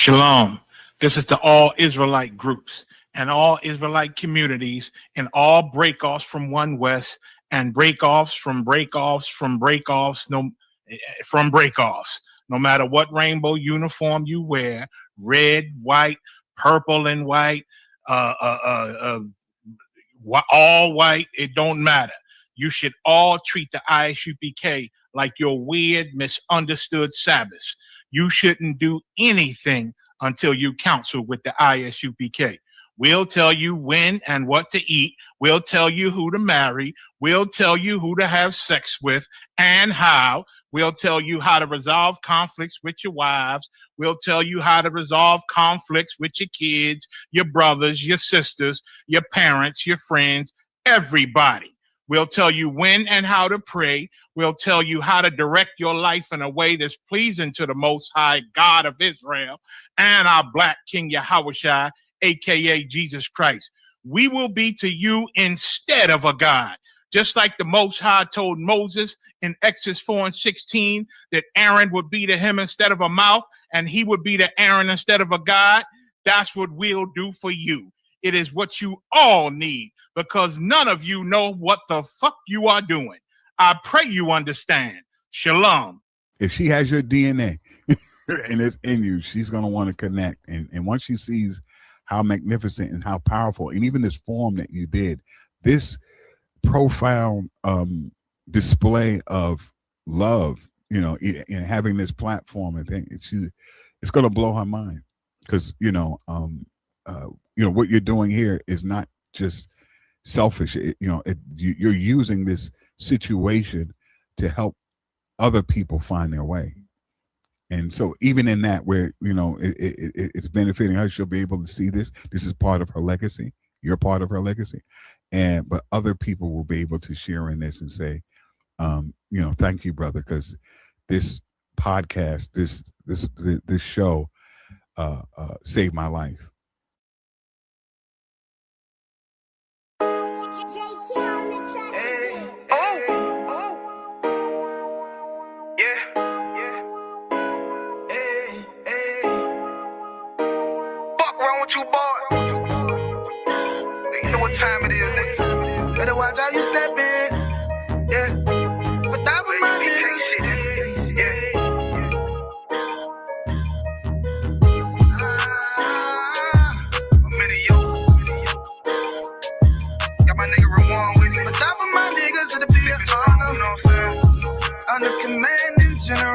Shalom. This is to all Israelite groups and all Israelite communities and all breakoffs from One West and breakoffs from breakoffs from breakoffs from breakoffs. No matter what rainbow uniform you wear, red, white, purple and white, all white, it don't matter. You should all treat the ISUPK like your weird, misunderstood Sabbaths. You shouldn't do anything until you counsel with the ISUPK. We'll tell you when and what to eat. We'll tell you who to marry. We'll tell you who to have sex with and how. We'll tell you how to resolve conflicts with your wives. We'll tell you how to resolve conflicts with your kids, your brothers, your sisters, your parents, your friends, everybody. We'll tell you when and how to pray. We'll tell you how to direct your life in a way that's pleasing to the Most High God of Israel and our Black King Yahushua, aka Jesus Christ. We will be to you instead of a God. Just like the Most High told Moses in Exodus 4:16 that Aaron would be to him instead of a mouth and he would be to Aaron instead of a God. That's what we'll do for you. It is what you all need because none of you know what the fuck you are doing. I pray you understand. Shalom. If she has your DNA and it's in you, she's going to want to connect. And once she sees how magnificent and how powerful, and even this form that you did, this profound display of love, you know, in having this platform, I think it's going to blow her mind because, what you're doing here is not just selfish. You're using this situation to help other people find their way. And so even in that where, it's benefiting her, she'll be able to see this. This is part of her legacy. You're part of her legacy. But other people will be able to share in this and say, thank you, brother, because this podcast, this show saved my life. You boy. You know what time it is, nigga. Better watch how you step in. Yeah. Without with my niggas. Yeah. I'm in yo. Got my nigga Rawan with me. Without with my niggas, it'll be an honor. You know what I'm saying? Under commanding general.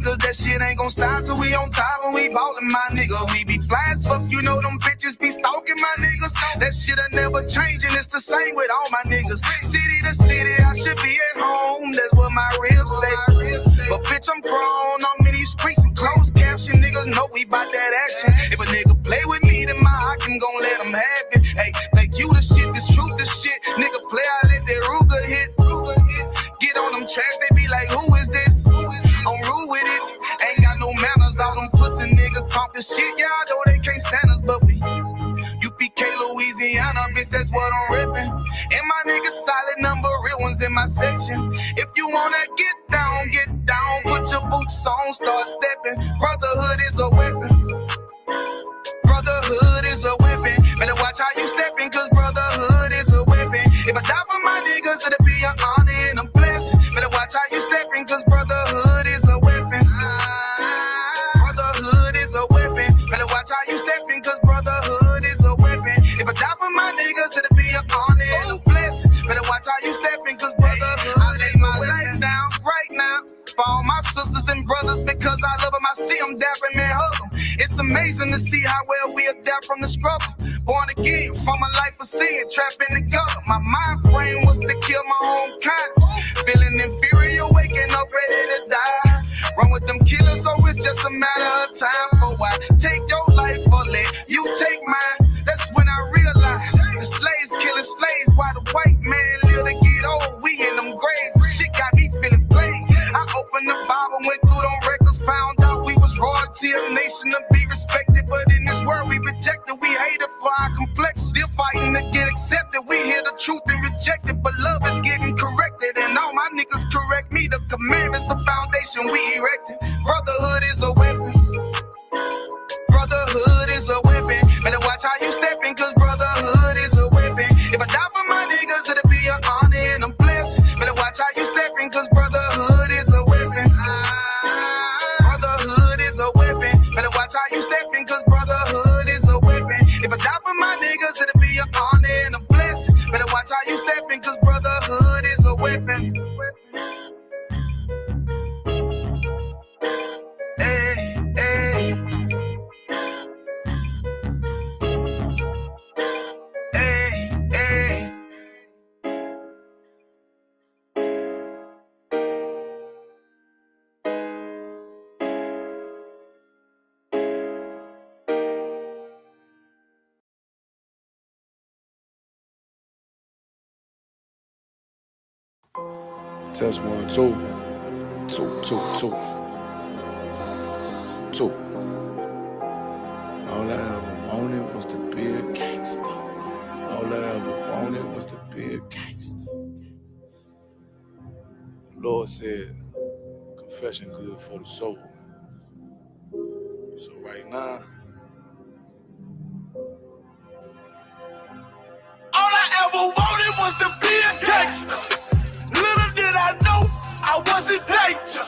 That shit ain't gon' stop till we on top when we ballin', my nigga. We be fly as fuck, you know them bitches be stalking my niggas. That shit'll never change and it's the same with all my niggas. City to city, I should be at home, that's what my ribs say. But bitch, I'm grown, I'm in these streets and closed caption. Niggas know we bout that action. If a nigga play with me, then my heart can gon' let him have it. Hey, like you the shit, this truth the shit. Nigga play, I let that Ruger hit. Get on them tracks, they be like, who is this? I'm rude with it. Ain't got no manners. All them pussy niggas talking shit. Y'all know they can't stand us, but we UPK Louisiana, bitch, that's what I'm ripping. And my niggas solid number, real ones in my section. If you wanna get down, put your boots on, start stepping. Brotherhood is a weapon. Brotherhood is a weapon. Better watch how you stepping, cause brotherhood is a weapon. If I die for my niggas, it'll be an honor and a blessing. Better watch how you stepping, cause brotherhood is a weapon. Brotherhood is a weapon. Better watch how you stepping, cause brotherhood is a weapon. If I die for my niggas, it'll be an honor and a blessing. Better watch how you stepping, cause brotherhood. I lay my life down right now for all my sisters and brothers because I love them. I see them dapping and hug them. It's amazing to see how well we adapt from the struggle. Born again from a life of sin, trapped in the gutter. My mind frame was to kill my own kind. Feeling inferior, waking up ready to die. Run with them killers, so it's just a matter of time. For I take your life or let you take mine. That's when I realized the slaves killing slaves while the white man live to get old. We in them graves, shit got me feeling played. I opened the Bible, went through them records, found out we was royalty, a nation to be respected, but it Test 1, 2. 2, 2, 2. 2. All I ever wanted was to be a gangster. All I ever wanted was to be a gangster. The Lord said, confession good for the soul. So right now, all I ever wanted was to be a gangster. Little did I know I was in danger.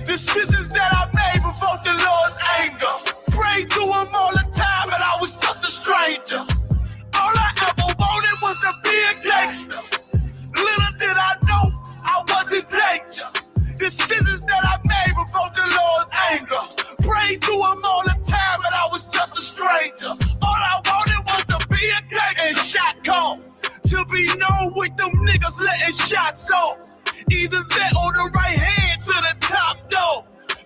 Decisions that I made provoked the Lord's anger. Prayed to him all the time and I was just a stranger. All I ever wanted was to be a gangster. Little did I know I was in danger. Decisions that I made provoked the Lord's anger. Prayed to him all the time and I was just a stranger. All I wanted was to be a gangster. And shot call to be known with them niggas letting shots off. Either that or the right hand to the top dog.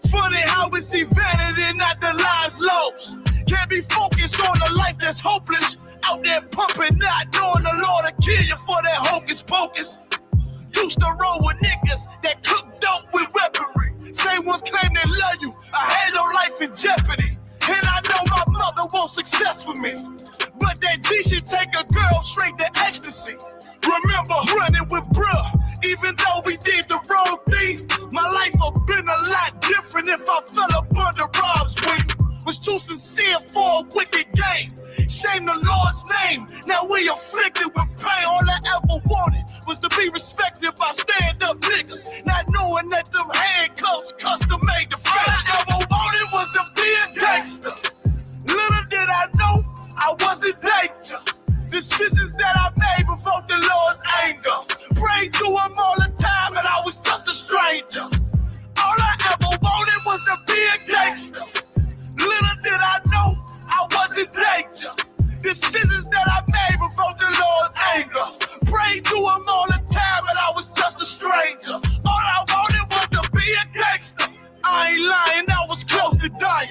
Funny how we see vanity, not the lives lost. Can't be focused on a life that's hopeless. Out there pumping, not knowing the Lord will kill you for that hocus pocus. Used to roll with niggas that cook dope with weaponry. Same ones claim they love you. I had no life in jeopardy. And I know my mother wants success for me. But that G should take a girl straight to ecstasy. Remember running with bruh, even though we did the wrong thing. My life would've been a lot different if I fell up under Rob's wing. Was too sincere for a wicked game. Shame the Lord's name. Now we afflicted with pain. All I ever wanted was to be respected by stand-up niggas. Not knowing that them handcuffs custom made the face. All I ever wanted was to be a gangster. Little did I know I was in danger. Decisions that I made provoked the Lord's anger. Prayed to him all the time and I was just a stranger. All I ever wanted was to be a gangster. Little did I know I was in danger. Decisions that I made provoked the Lord's anger. Prayed to him all the time and I was just a stranger. All I wanted was to be a gangster. I ain't lying, I was close to dying.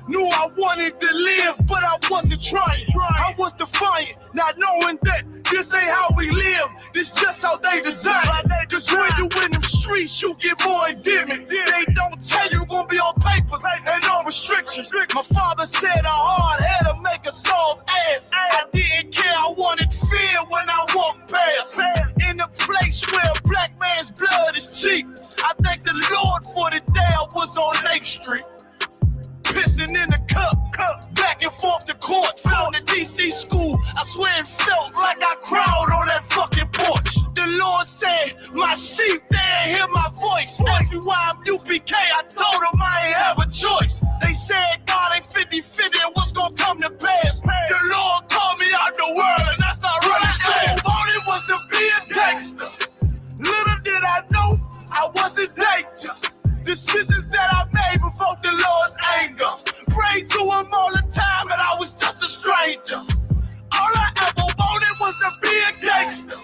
Knew I wanted to live, but I wasn't trying. I was defiant, not knowing that this ain't how we live. This just how they design it. Cause when you in them streets, you get more endemic. They don't tell you gonna be on papers and on restrictions. My father said a hard head to make a soft ass. I didn't care, I wanted fear when I walked past. In a place where a black man's blood is cheap. I thank the Lord for the day I was on 8th Street. Pissing in the cup, back and forth to court, from the DC school. I swear it felt like I cried on that fucking porch. The Lord said, my sheep, they ain't hear my voice. Asked me why I'm UPK, I told them I ain't have a choice. They said God ain't 50-50 and what's gonna come to pass. The Lord called me out the world and that's not really fast. All I wanted was to be a gangster. Little did I know I was in danger. Decisions that I made provoked the Lord's anger. Prayed to him all the time and I was just a stranger. All I ever wanted was to be a gangster.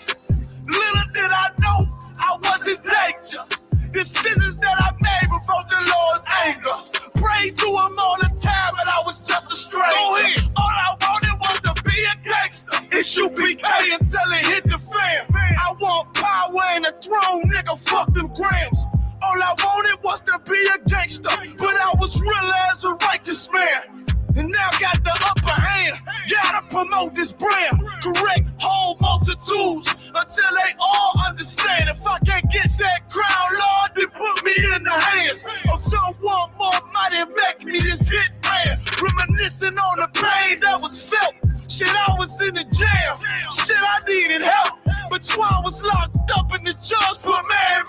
Little did I know I was in danger. Decisions that I made provoked the Lord's anger. Prayed to him all the time and I was just a stranger. Go ahead. All I wanted was to be a gangster. ISUPK until it hit the fan. I want power and a throne, nigga, fuck them grams. All I wanted was to be a gangster, but I was real as a righteous man. And now got the upper hand, gotta promote this brand. Correct whole multitudes until they all understand. If I can't get that crown, Lord, then put me in the hands of someone more mighty, make me this hit man. Reminiscing on the pain that was felt. Shit, I was in the jail. Shit, I needed help. But Twan was locked up and the judge put man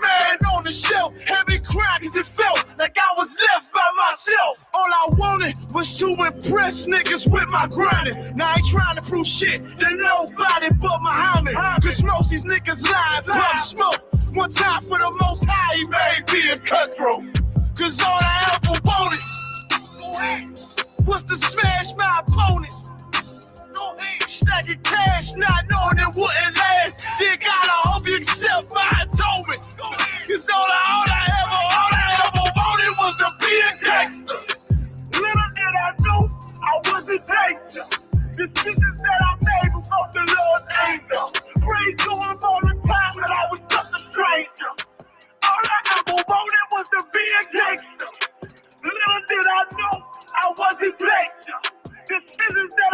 on the shelf. Had me crying cause it felt like I was left by myself. All I wanted was to impress niggas with my grinding. Now I ain't trying to prove shit to nobody but Muhammad. Cause most these niggas lie, pump smoke. One time for the most high, he made me a cutthroat. Cause all I ever wanted was to smash my opponents. Stacking cash, not knowing it wouldn't last. Then God, I hope you accept my atonement. Cause all I ever wanted was to be a gangster. Little did I know I was in danger. Decisions that I made before the Lord's anger. Prayed to him all the time and I was just a stranger.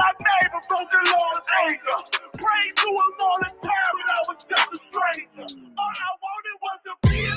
my neighbor broke the Lord's anger. Prayed to him all the time when I was just a stranger. All I wanted was to be a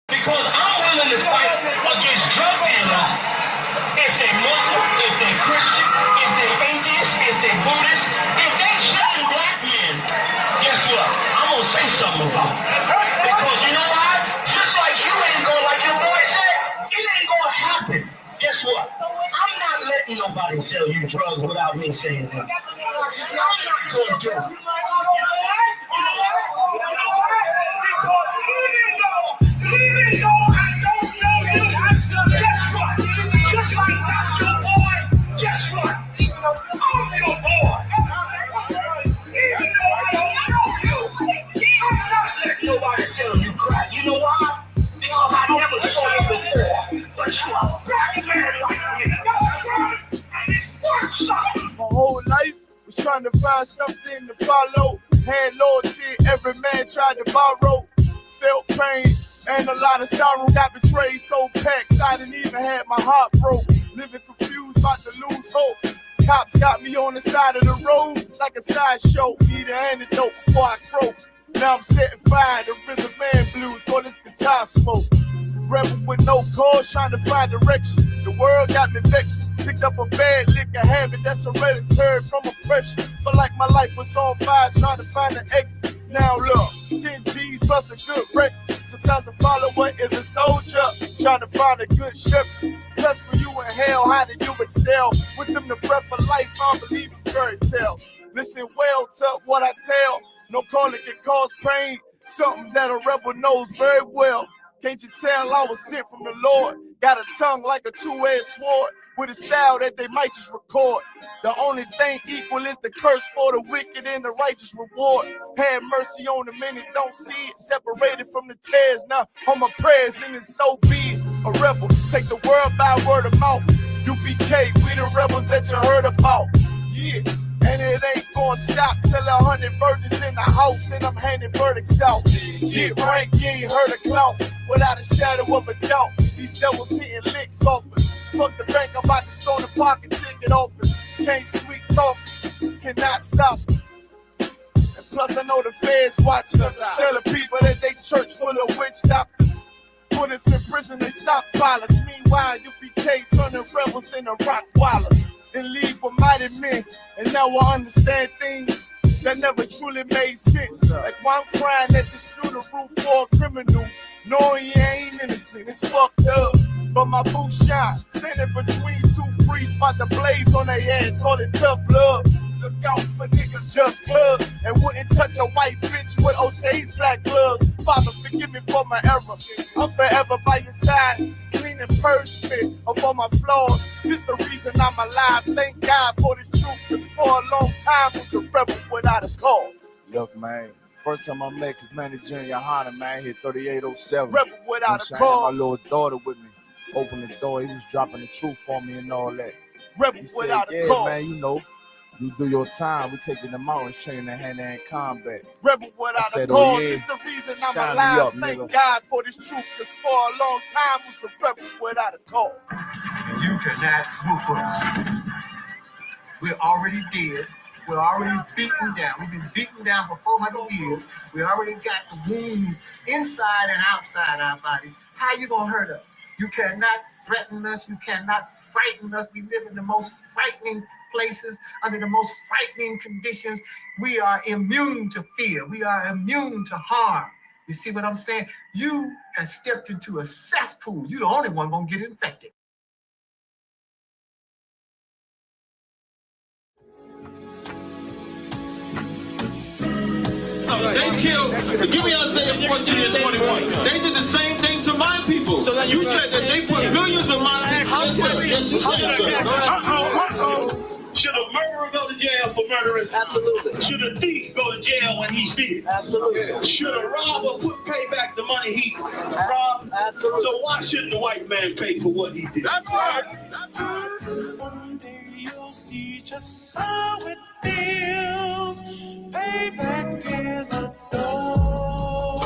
Because I'm willing to fight against drug dealers if they Muslim, if they Christian, if they atheist, if they Buddhist, if they shooting black men, guess what? I'm gonna say something about it. Because you know why? Just like you ain't gonna, like your boy said, it ain't gonna happen. Guess what? I'm not letting nobody sell you drugs without me saying that. I'm not gonna do it. Even though I don't know you, guess what? Just like that's your boy, guess what? I'm your boy. Even though I don't know you, I'm not letting nobody sell you crack. You know why? Because I never saw you before. But you a black man like me. And it's worth something. My whole life was trying to find something to follow. Had loyalty, every man tried to borrow. Felt pain and a lot of sorrow. Got betrayed, so packed I didn't even have my heart broke. Living confused, about to lose hope. Cops got me on the side of the road like a sideshow. Need an antidote before I croak. Now I'm setting fire to Rhythm Man Blues, call this guitar smoke. Rebel with no cause, trying to find direction. The world got me vexed. Picked up a bad liquor habit that's hereditary from oppression. Felt like my life was on fire, trying to find an exit. Now look, 10 G's plus a good wreck. Sometimes a follower is a soldier, trying to find a good shepherd. Plus when you in hell, how did you excel? Wisdom the breath of life, I don't believe in fairy tale. Listen well to what I tell. No calling can cause pain. Something that a rebel knows very well. Can't you tell I was sent from the Lord? Got a tongue like a two-edged sword, with a style that they might just record. The only thing equal is the curse for the wicked and the righteous reward. Have mercy on the many, don't see it. Separated from the tares, now on my prayers, and it's so be it. A rebel, take the world by word of mouth. UPK, we the rebels that you heard about. Yeah. And it ain't gonna stop till 100 virgins in the house and I'm handing verdicts out. Get rank, you ain't heard a clout without a shadow of a doubt. These devils hitting licks off us. Fuck the bank, I'm about to stone the pocket ticket office. Can't sweet talk us, cannot stop us. And plus I know the feds watching us. Telling people that they church full of witch doctors. Put us in prison, they stockpile us. Meanwhile, UPK turning rebels into rock wallers. In league with mighty men, and now I understand things that never truly made sense. Like why I'm crying at this funeral for a criminal, knowing he ain't innocent. It's fucked up, but my boot shine, standing between two priests, about to blaze on their ass, call it tough love. Look out for niggas just clubs, and wouldn't touch a white bitch with OJ's black gloves. Father, forgive me for my error. I'm forever by your side, clean and purge me of all my flaws. This the reason I'm alive. Thank God for this truth, cause for a long time was a rebel without a cause. Look, man, first time I met Commander Junior Hunter, man, hit 3807. Rebel without a My cause. little daughter with me. Opened the door, he was dropping the truth for me and all that. Rebel He said, without a yeah, cause. man, you know, you do your time, we taking the mountains, training in hand-to-hand combat. Rebel without I said, a cause. oh, yeah. This the reason I'm Shine me alive. up, Thank nigga. God for this truth, cause for a long time was a rebel without a cause. You cannot whoop us. We're already dead. We're already beaten down. We've been beaten down for 400 years. We already got the wounds inside and outside our bodies. How you gonna hurt us? You cannot threaten us. You cannot frighten us. We live in the most frightening places, under the most frightening conditions. We are immune to fear. We are immune to harm. You see what I'm saying? You have stepped into a cesspool. You're the only one gonna get infected. They killed, give me Isaiah 14 and 21. They did the same thing to my people. So you said that they put millions of my actions. Should a murderer go to jail for murdering? Absolutely. Should a thief go to jail when he steals? Absolutely. Should a robber pay back the money he robbed? Absolutely. So why shouldn't the white man pay for what he did? That's right. One day you'll see just how it feels. Payback is a dog.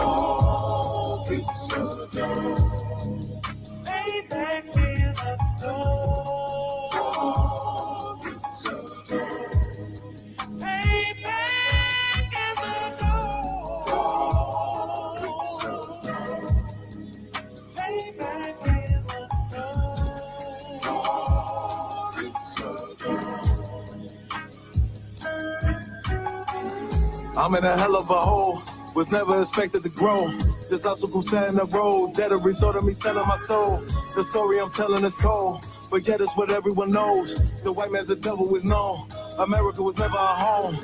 It's a dog. Payback is a dog. I'm in a hell of a hole, was never expected to grow. Just obstacles set in the road, that a result of me selling my soul. The story I'm telling is cold, but yet it's what everyone knows. The white man's the devil is known. America was never a home,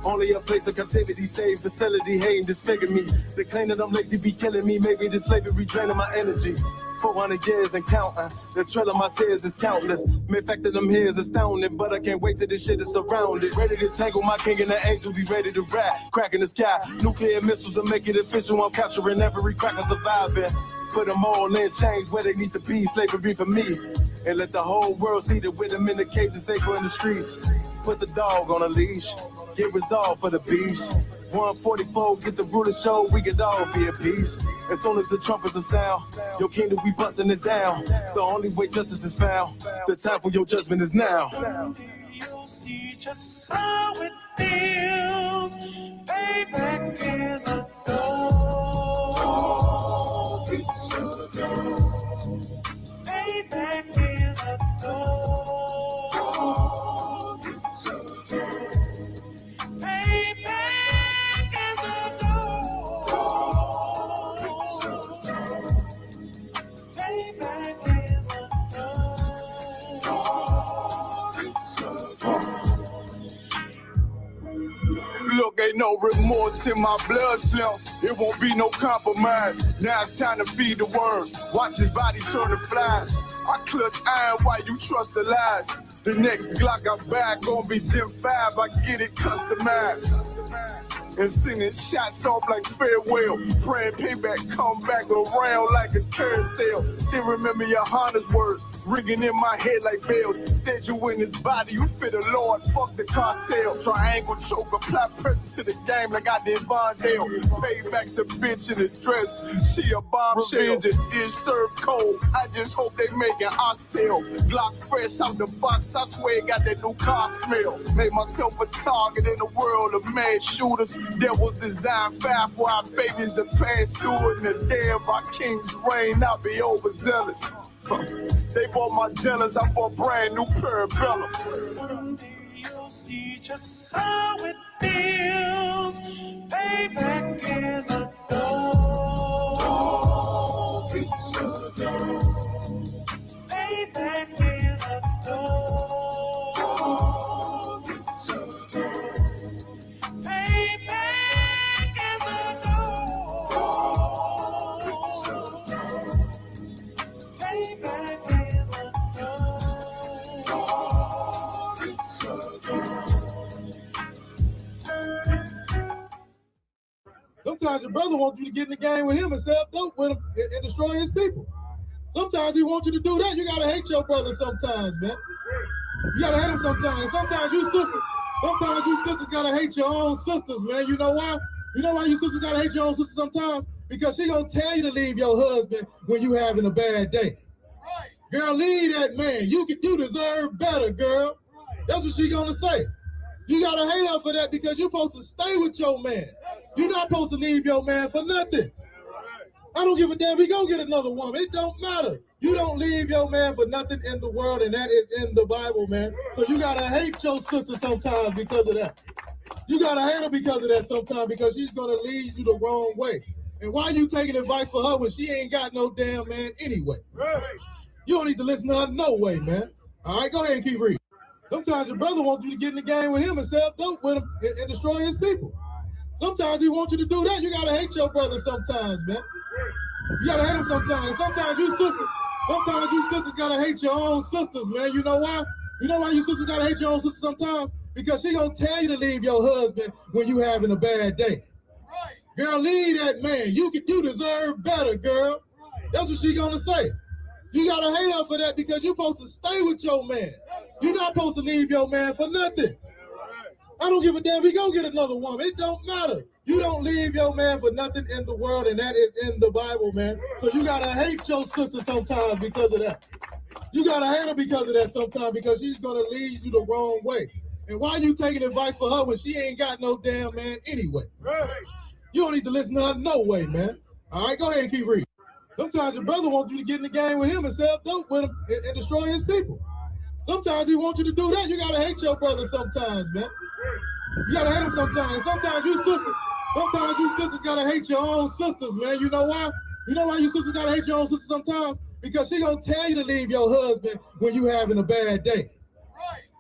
only a place of captivity, safe facility, hating, disfigure me. They claim that I'm lazy, be killing me, maybe this slavery draining my energy. 400 years and counting, the trail of my tears is countless. The fact that I'm here is astounding, but I can't wait till this shit is surrounded. Ready to tangle my king and the angel, be ready to rap. Cracking the sky, nuclear missiles will make it official. I'm capturing every cracker surviving. Put them all in chains where they need to be, slavery for me. And let the whole world see that with them in the cages, safer in the streets. Put the dog on a leash, get resolved for the beast. 144, get the ruler show, we could all be at peace. As soon as the trumpets are sound, your kingdom we busting it down. The only way justice is found, the time for your judgment is now. You'll see just how it feels. Payback is a dog. It's a dog. Payback is a dog. Look, ain't no remorse in my blood slim. It won't be no compromise. Now it's time to feed the worms. Watch his body turn to flies. I clutch iron while you trust the lies. The next Glock I buy gon' be Gen 5. I get it customized. And sending shots off like farewell. Praying payback come back around like a carousel. Still remember your Honda's words ringing in my head like bells. Said you in his body, you fit the Lord, fuck the cartel. Triangle choke, apply pressure to the game like I did Vondale. Payback to bitch in a dress, she a bombshell. Revenge is served cold, I just hope they make an oxtail. Glock fresh out the box, I swear it got that new car smell. Made myself a target in the world of mad shooters. That was designed fire for our babies to pass through in the day of our king's reign. I'll be overzealous. They bought my jealous, I bought brand new parabellums. You'll see just how it feels. Payback is a dog. It's a dog. Payback is a dog. It's a dog. Sometimes your brother wants you to get in the game with him and sell dope with him and destroy his people. Sometimes he wants you to do that. You gotta hate your brother sometimes, man. You gotta hate him sometimes. Sometimes you sisters gotta hate your own sisters, man. You know why? You know why you sisters gotta hate your own sisters sometimes? Because she gonna tell you to leave your husband when you having a bad day. Girl, leave that man. You deserve better, girl. That's what she gonna say. You gotta hate her for that because you're supposed to stay with your man. You're not supposed to leave your man for nothing. I don't give a damn. We gonna get another woman. It don't matter. You don't leave your man for nothing in the world, and that is in the Bible, man. So you gotta hate your sister sometimes because of that. You gotta hate her because of that sometimes because she's gonna lead you the wrong way. And why you taking advice for her when she ain't got no damn man anyway? You don't need to listen to her no way, man. All right, go ahead and keep reading. Sometimes your brother wants you to get in the game with him and sell dope with him and destroy his people. Sometimes he wants you to do that. You gotta hate your brother sometimes, man. You gotta hate him sometimes. Sometimes you sisters gotta hate your own sisters, man. You know why? You know why you sisters gotta hate your own sisters sometimes? Because she gonna tell you to leave your husband when you having a bad day. Girl, leave that man. You deserve better, girl. That's what she gonna say. You gotta hate her for that because you're supposed to stay with your man. You're not supposed to leave your man for nothing. I don't give a damn. We gonna get another woman. It don't matter. You don't leave your man for nothing in the world, and that is in the Bible, man. So you gotta hate your sister sometimes because of that. You gotta hate her because of that sometimes because she's gonna lead you the wrong way. And why you taking advice for her when she ain't got no damn man anyway? You don't need to listen to her no way, man. All right, go ahead and keep reading. Sometimes your brother wants you to get in the game with him and sell dope with him and destroy his people. Sometimes he wants you to do that. You gotta hate your brother sometimes, man. You gotta hate him sometimes. Sometimes you sisters gotta hate your own sisters, man. You know why? You know why you sisters gotta hate your own sisters sometimes? Because she gonna tell you to leave your husband when you having a bad day.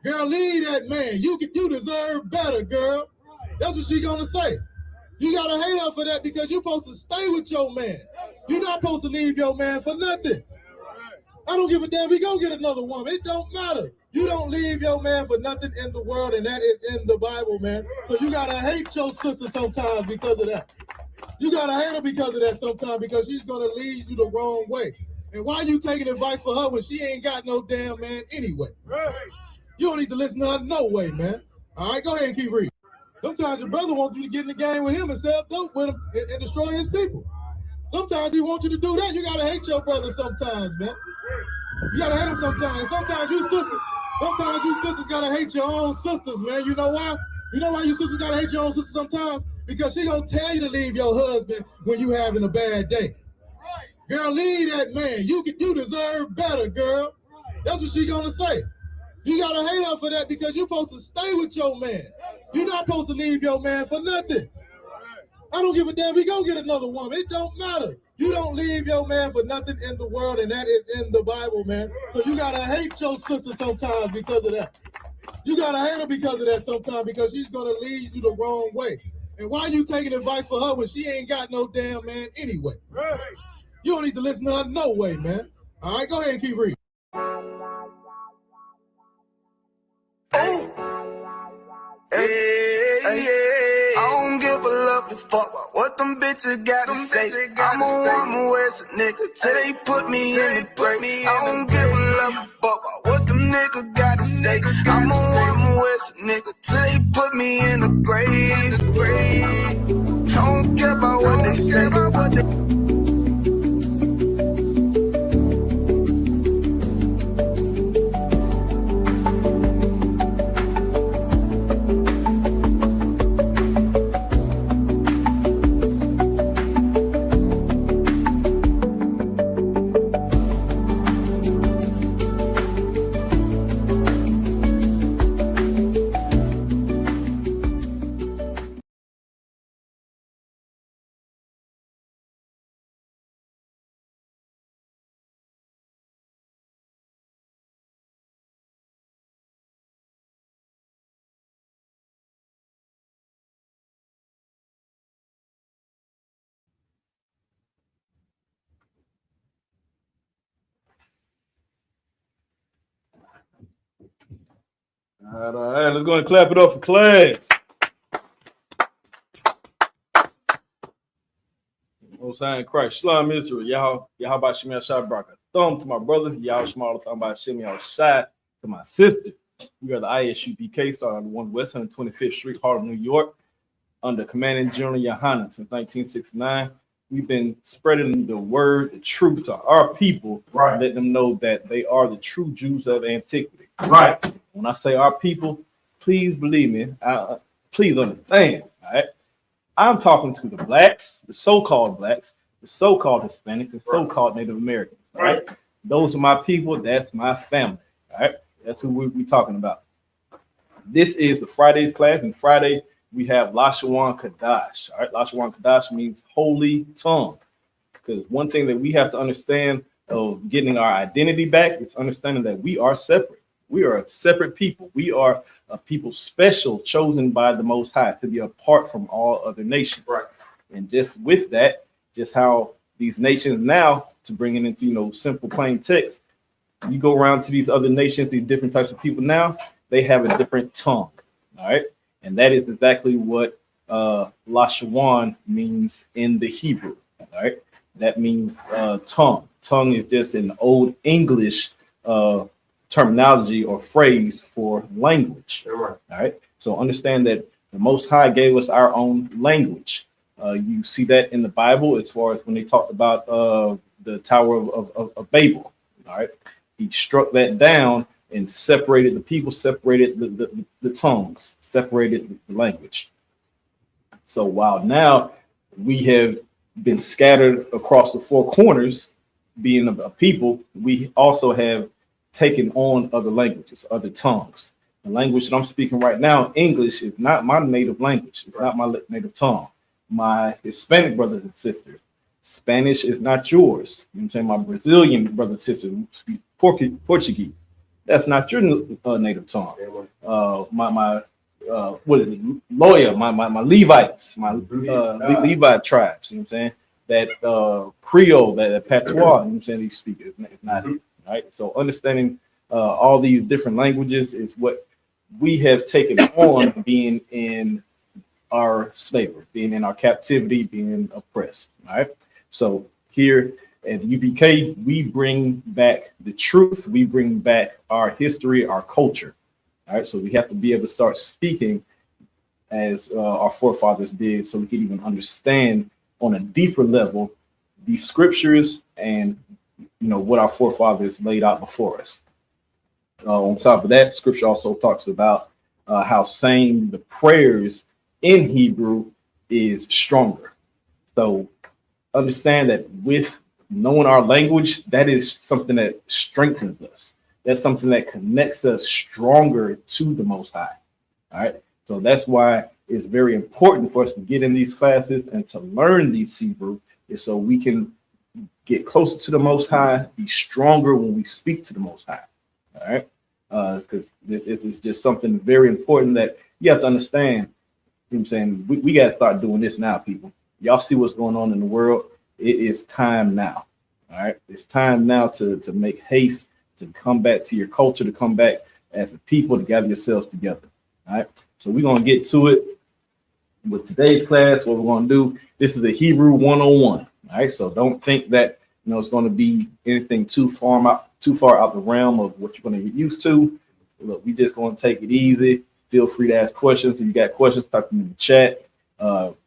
Girl, leave that man. You deserve better, girl. That's what she gonna say. You gotta hate her for that because you're supposed to stay with your man. You're not supposed to leave your man for nothing. I don't give a damn. We gonna get another woman. It don't matter. You don't leave your man for nothing in the world, and that is in the Bible, man. So you gotta hate your sister sometimes because of that. You gotta hate her because of that sometimes because she's gonna lead you the wrong way. And why you taking advice for her when she ain't got no damn man anyway? You don't need to listen to her no way, man. All right, go ahead and keep reading. Sometimes your brother wants you to get in the game with him and sell dope with him and destroy his people. Sometimes he wants you to do that. You gotta hate your brother sometimes, man. You gotta hate him sometimes. Sometimes you sisters gotta hate your own sisters, man. You know why? You know why you sisters gotta hate your own sisters sometimes? Because she gonna tell you to leave your husband when you having a bad day. Girl, leave that man. You deserve better, girl. That's what she gonna say. You gotta hate her for that because you're supposed to stay with your man. You're not supposed to leave your man for nothing. I don't give a damn. We gonna get another woman. It don't matter. You don't leave your man for nothing in the world, and that is in the Bible, man. So you gotta hate your sister sometimes because of that. You gotta hate her because of that sometimes because she's gonna lead you the wrong way. And why you taking advice for her when she ain't got no damn man anyway? You don't need to listen to her no way, man. All right, go ahead and keep reading. I don't give a lovely fuck about what them bitches gotta say. I'm a West nigga till they put me in the grave. I don't give a lovely fuck about what them niggas gotta say. I'm a West nigga till they put me in the grave. I don't care about what they say. All right, let's go and clap it up for class. Most High in Christ, Shalom Israel, y'all about Shemel Shai Baraka. Thumb to my brother, y'all small thumb by Shemel Shai to my sister. We are the ISUPK, started on 1 West 125th Street, Harlem, New York, under Commanding General Yohanan since 1969. We've been spreading the word, the truth to our people, right, letting them know that they are the true Jews of antiquity. Right. When I say our people, please believe me. Please understand. All right. I'm talking to the blacks, the so-called blacks, the so-called Hispanics, the so-called Native Americans. All right. Those are my people. That's my family. All right. That's who we're talking about. This is the Friday's class, and Friday we have Lashawan Kadash. All right. Lashawan Kadash means holy tongue. Because one thing that we have to understand of getting our identity back is understanding that we are separate. We are a separate people. We are a people special, chosen by the Most High to be apart from all other nations. Right. And just with that, just how these nations now, to bring it into simple plain text, you go around to these other nations, these different types of people now, they have a different tongue. All right. And that is exactly what Lashawan means in the Hebrew. All right. That means tongue. Tongue is just an old English terminology or phrase for language. All right. So understand that the Most High gave us our own language. You see that in the Bible as far as when they talked about the Tower of Babel. All right. He struck that down and separated the people, separated the tongues, separated the language. So while now we have been scattered across the four corners, being a people, we also have taken on other languages, other tongues. The language that I'm speaking right now, English, is not my native language. It's not my native tongue. My Hispanic brothers and sisters, Spanish is not yours. You know what I'm saying? My Brazilian brothers and sisters who speak Portuguese, that's not your native tongue. My what is it? Lawyer, my Levites, my Levite tribes, you know what I'm saying? That Creole, that patois, you know what I'm saying, these speakers, it's not it, right? So understanding all these different languages is what we have taken on being in our slavery, being in our captivity, being oppressed, all right? So here at UPK, we bring back the truth, we bring back our history, our culture. All right, so we have to be able to start speaking as our forefathers did, so we can even understand on a deeper level these scriptures and what our forefathers laid out before us. On top of that, scripture also talks about how saying the prayers in Hebrew is stronger. So understand that with knowing our language, that is something that strengthens us. That's something that connects us stronger to the Most High. All right. So that's why it's very important for us to get in these classes and to learn these Hebrew, is so we can get closer to the Most High, be stronger when we speak to the Most High. All right. Because it's just something very important that you have to understand. You know what I'm saying? We got to start doing this now, people. Y'all see what's going on in the world. It is time now. All right. It's time now to make haste, to come back to your culture, to come back as a people, to gather yourselves together. All right. So we're going to get to it with today's class. What we're going to do, this is the Hebrew 101. All right. So don't think that, it's going to be anything too far out the realm of what you're going to get used to. Look, we just going to take it easy. Feel free to ask questions. If you got questions, type them in the chat.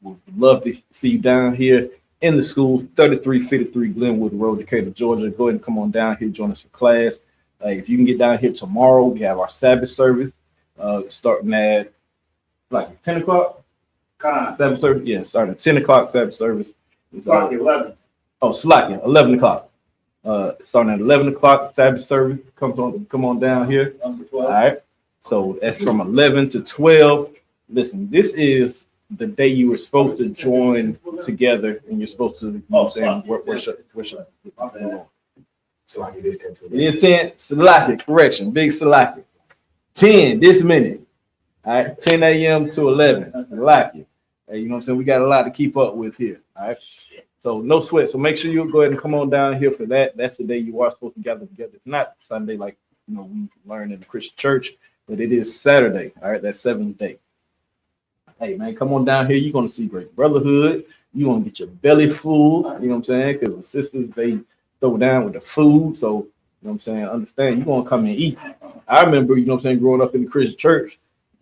We'd love to see you down here in the school, 3353 Glenwood Road, Decatur, Georgia. Go ahead and come on down here, join us for class. If you can get down here tomorrow, we have our Sabbath service starting at like 10 o'clock. Sabbath service, yeah, starting at 10 o'clock. Sabbath service. It's 11. Oh, Slakia, 11 o'clock. Starting at 11 o'clock, Sabbath service. Come on down here. All right. So that's from 11 to 12. Listen, this is the day you were supposed to join together, and you're supposed to, worship. It is 10, Salakia, correction, big Salakia. 10 this minute. All right, 10 a.m. to 11. Salakia. Hey, you know what I'm saying? We got a lot to keep up with here. All right. So no sweat. So make sure you go ahead and come on down here for that. That's the day you are supposed to gather together. It's not Sunday like we learn in the Christian church, but it is Saturday. All right, that's 7th day. Hey man, come on down here. You're gonna see great brotherhood. You're gonna get your belly full. You know what I'm saying? Because the sisters, they throw down with the food. So you know what I'm saying? Understand, you're gonna come and eat. I remember, you know what I'm saying, growing up in the Christian church,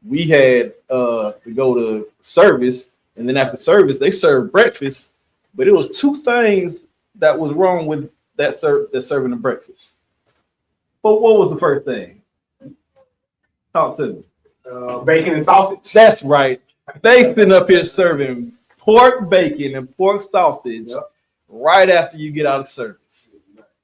we had to go to service, and then after service, they served breakfast. But it was two things that was wrong with that serving the breakfast. But what was the first thing? Talk to me. Bacon and sausage. That's right. They sitting up here serving pork bacon and pork sausage right after you get out of service.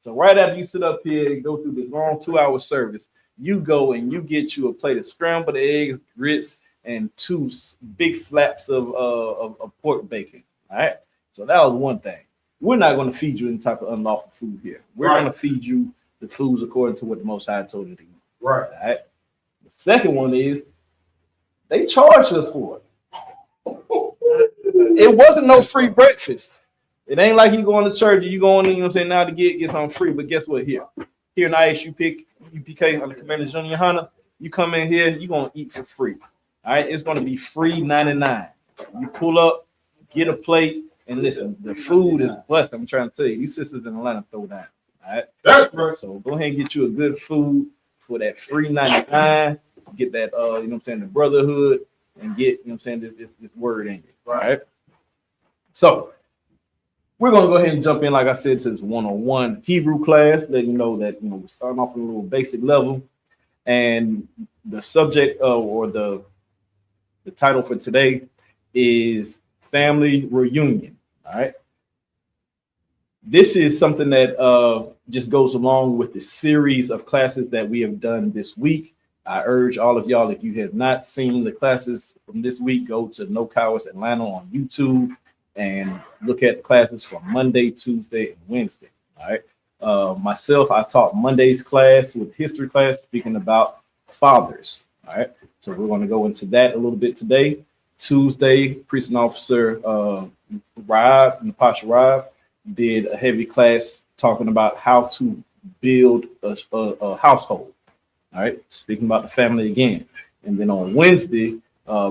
So right after you sit up here and go through this long 2-hour service, you go and you get you a plate of scrambled eggs, grits, and 2 big slaps of pork bacon. All right. So that was one thing. We're not going to feed you any type of unlawful food here. We're going to feed you the foods according to what the Most High told you to eat. Right. All right. The second one is they charged us for it. It wasn't no free breakfast. It ain't like you going to church and you going, you know what I'm saying, now to get something free. But guess what? Here in ISUPK on the Commander Junior Hunter, you come in here, you're going to eat for free. All right. It's going to be free 99. You pull up, get a plate, and listen, the food is blessed. I'm trying to tell you, these sisters in Atlanta throw down. All right. That's right. So go ahead and get you a good food for that free 99. Get that, you know what I'm saying, the brotherhood, and get, you know what I'm saying, this word in you. Right. So we're going to go ahead and jump in, like I said, to this 101 Hebrew class, letting you know that, you know, we're starting off at a little basic level. And the subject or the title for today is family reunion. All right. This is something that just goes along with the series of classes that we have done this week. I urge all of y'all, if you have not seen the classes from this week, go to No Cowards Atlanta on YouTube and look at the classes from Monday, Tuesday, and Wednesday. All right. Myself, I taught Monday's class with history class, speaking about fathers. All right. So we're going to go into that a little bit today. Tuesday, Precinct Officer Natasha Rob did a heavy class talking about how to build a household. All right, speaking about the family again. And then on Wednesday,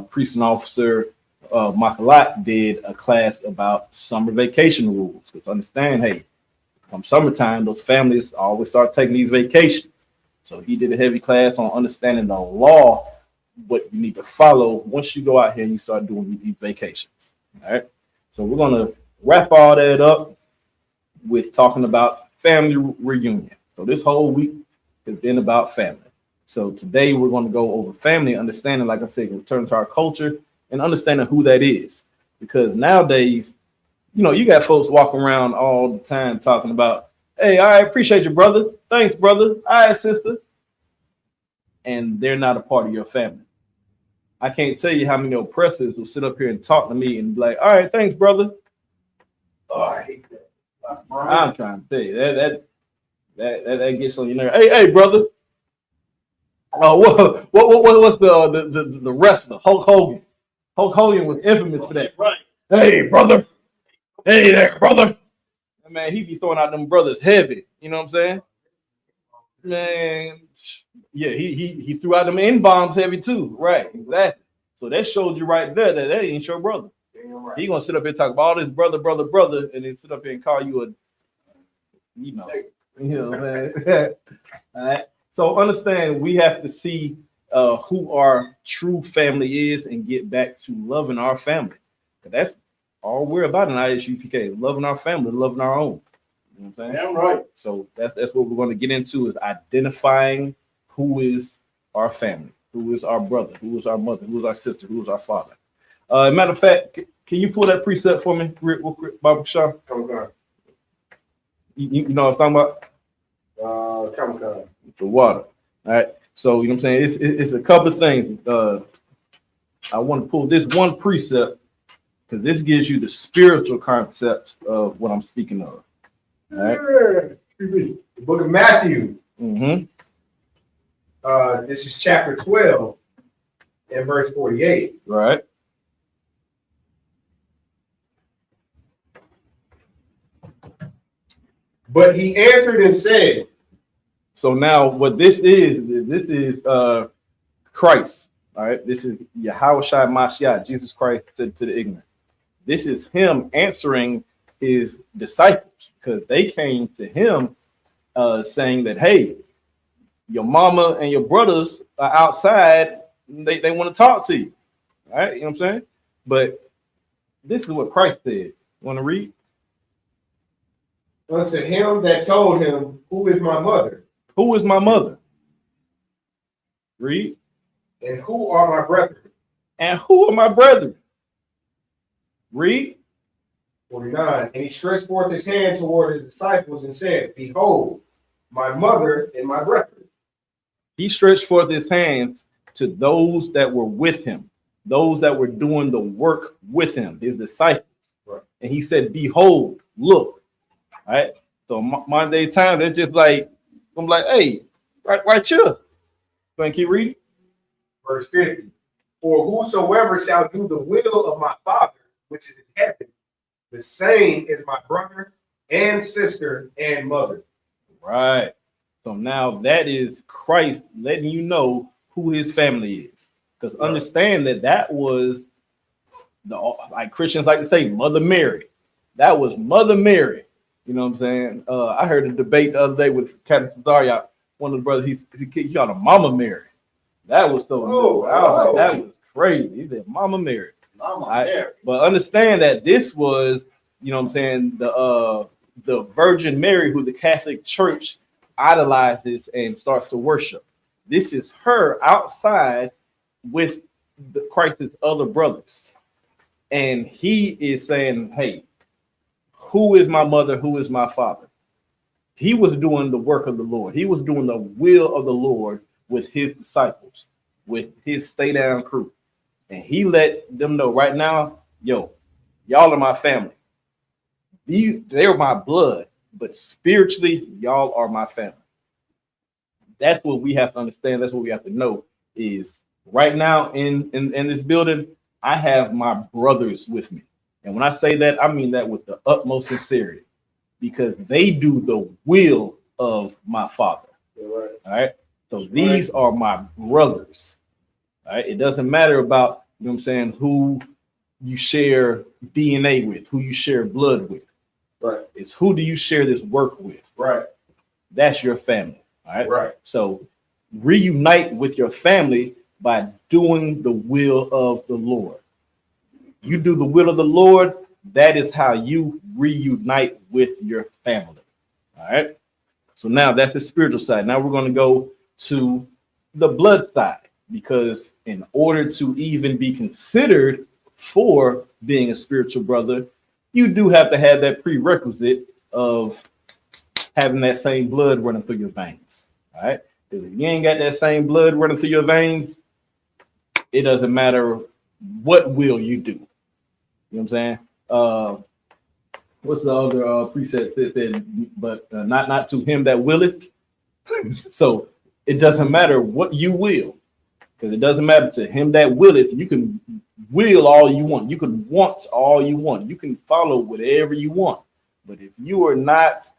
Precinct Officer Makalat did a class about summer vacation rules. Because understand, hey, come summertime, those families always start taking these vacations. So he did a heavy class on understanding the law, what you need to follow once you go out here and you start doing these vacations. All right. So we're going to wrap all that up with talking about family reunion. So this whole week has been about family. So today we're going to go over family, understanding, like I said, return to our culture and understanding who that is. Because nowadays, you know, you got folks walking around all the time talking about, hey, I appreciate you, brother. Thanks, brother. All right, sister. And they're not a part of your family. I can't tell you how many oppressors will sit up here and talk to me and be like, all right, thanks, brother. Oh, I hate that. I'm trying to tell you that gets on your nerve. Hey, brother. What's the wrestler? Hulk Hogan. Hulk Hogan was infamous for that. Right. Hey, brother. Hey there, brother. Man, he be throwing out them brothers heavy. You know what I'm saying? Man, yeah, he threw out them N-bombs heavy too. Right, exactly. So that showed you right there that ain't your brother. Right. He gonna sit up here and talk about all this brother, and then sit up here and call you a, you know man. All right. So understand, we have to see who our true family is and get back to loving our family. That's all we're about in ISUPK, loving our family, loving our own. You know what I'm saying? Damn right. So that's what we're going to get into, is identifying who is our family, who is our brother, who is our mother, who is our sister, who is our father. Matter of fact, can you pull that precept for me, real quick, Baba Shaw? Okay. You know what I'm talking about? Chemical. The water. All right. So you know what I'm saying? It's a couple of things. I want to pull this one precept because this gives you the spiritual concept of what I'm speaking of. All right. The book of Matthew. Mm-hmm. This is chapter 12 and verse 48. Right. But he answered and said. So now what this is Christ. All right. This is Yahushua Mashiach, Jesus Christ to the ignorant. This is him answering his disciples, because they came to him saying that, hey, your mama and your brothers are outside. They want to talk to you. All right. You know what I'm saying? But this is what Christ said. Want to read? Unto him that told him, who is my mother? Who is my mother? Read. And who are my brethren? And who are my brethren? Read. 49. And he stretched forth his hand toward his disciples and said, Behold, my mother and my brethren. He stretched forth his hands to those that were with him, those that were doing the work with him, his disciples. Right. And he said, Behold, look. All right. So modern day time, they're just like, I'm like, hey, right here. Go and keep reading. Verse 50. For whosoever shall do the will of my Father, which is in heaven, the same is my brother and sister and mother. Right. So now that is Christ letting you know who his family is. Because understand that was like Christians like to say, Mother Mary. That was Mother Mary. You know what I'm saying? I heard a debate the other day with Captain Cesario. One of the brothers, he called her Mama Mary. That was so that was crazy. He said Mama Mary. Mama Mary. But understand that this was, you know what I'm saying, the Virgin Mary who the Catholic Church idolizes and starts to worship. This is her outside with Christ's other brothers. And he is saying, hey, who is my mother? Who is my father? He was doing the work of the Lord. He was doing the will of the Lord with his disciples, with his stay down crew. And he let them know right now, yo, y'all are my family. They're my blood, but spiritually, y'all are my family. That's what we have to understand. That's what we have to know is right now in this building, I have my brothers with me. And when I say that, I mean that with the utmost sincerity, because they do the will of my Father. Right. All right. So these are my brothers. All right. It doesn't matter about, you know what I'm saying, who you share DNA with, who you share blood with. Right. It's who do you share this work with? Right. That's your family. All right. Right. So reunite with your family by doing the will of the Lord. You do the will of the Lord, that is how you reunite with your family. All right. So now that's the spiritual side. Now we're going to go to the blood side, because in order to even be considered for being a spiritual brother, you do have to have that prerequisite of having that same blood running through your veins. All right. Because if you ain't got that same blood running through your veins, it doesn't matter what will you do. You know what I'm saying? What's the other precept that said, but not to him that willeth? So it doesn't matter what you will, because it doesn't matter to him that willeth. You can will all you want. You can want all you want. You can follow whatever you want. But if you are not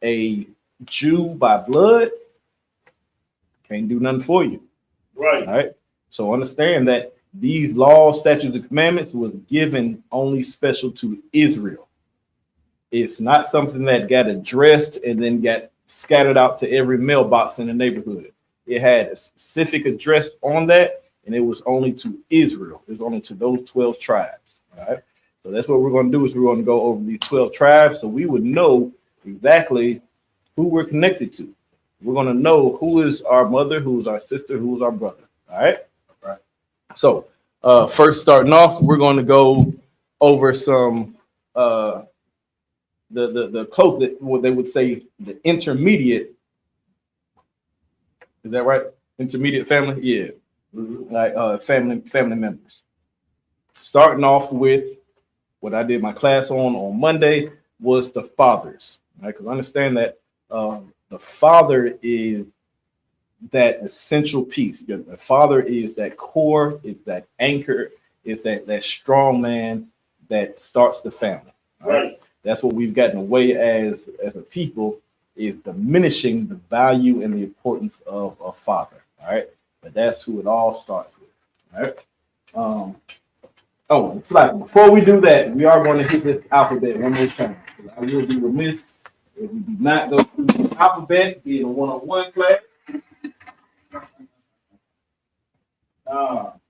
a Jew by blood, can't do nothing for you. Right. All right. So understand that these laws, statutes, and commandments was given only special to Israel. It's not something that got addressed and then got scattered out to every mailbox in the neighborhood. It had a specific address on that, and it was only to Israel. It was only to those 12 tribes. All right. So that's what we're going to do is we're going to go over these 12 tribes so we would know exactly who we're connected to. We're going to know who is our mother, who is our sister, who is our brother. All right. Right. So first starting off, we're going to go over some the close, that what they would say the intermediate. Is that right? Intermediate family? Yeah. Like family members. Starting off with what I did my class on Monday was the fathers. Right? Because understand that the father is that essential piece. The father is that core, is that anchor, is that strong man that starts the family. Right. That's what we've gotten away as a people, is diminishing the value and the importance of a father. All right. But that's who it all starts with. All right. It's like before we do that, we are going to hit this alphabet one more time. I will be remiss if we do not go through the alphabet, being a one-on-one class. All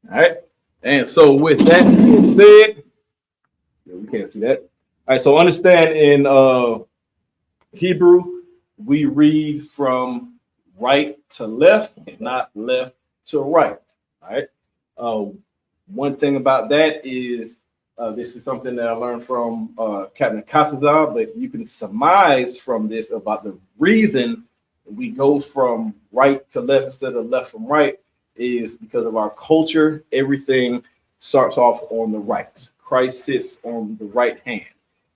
right. And so with that being said, we can't see that. All right. So understand in Hebrew, we read from right to left and not left to right. All right. One thing about that is this is something that I learned from Captain Katazar, but you can surmise from this about the reason we go from right to left instead of left from right is because of our culture. Everything starts off on the right. Christ sits on the right hand.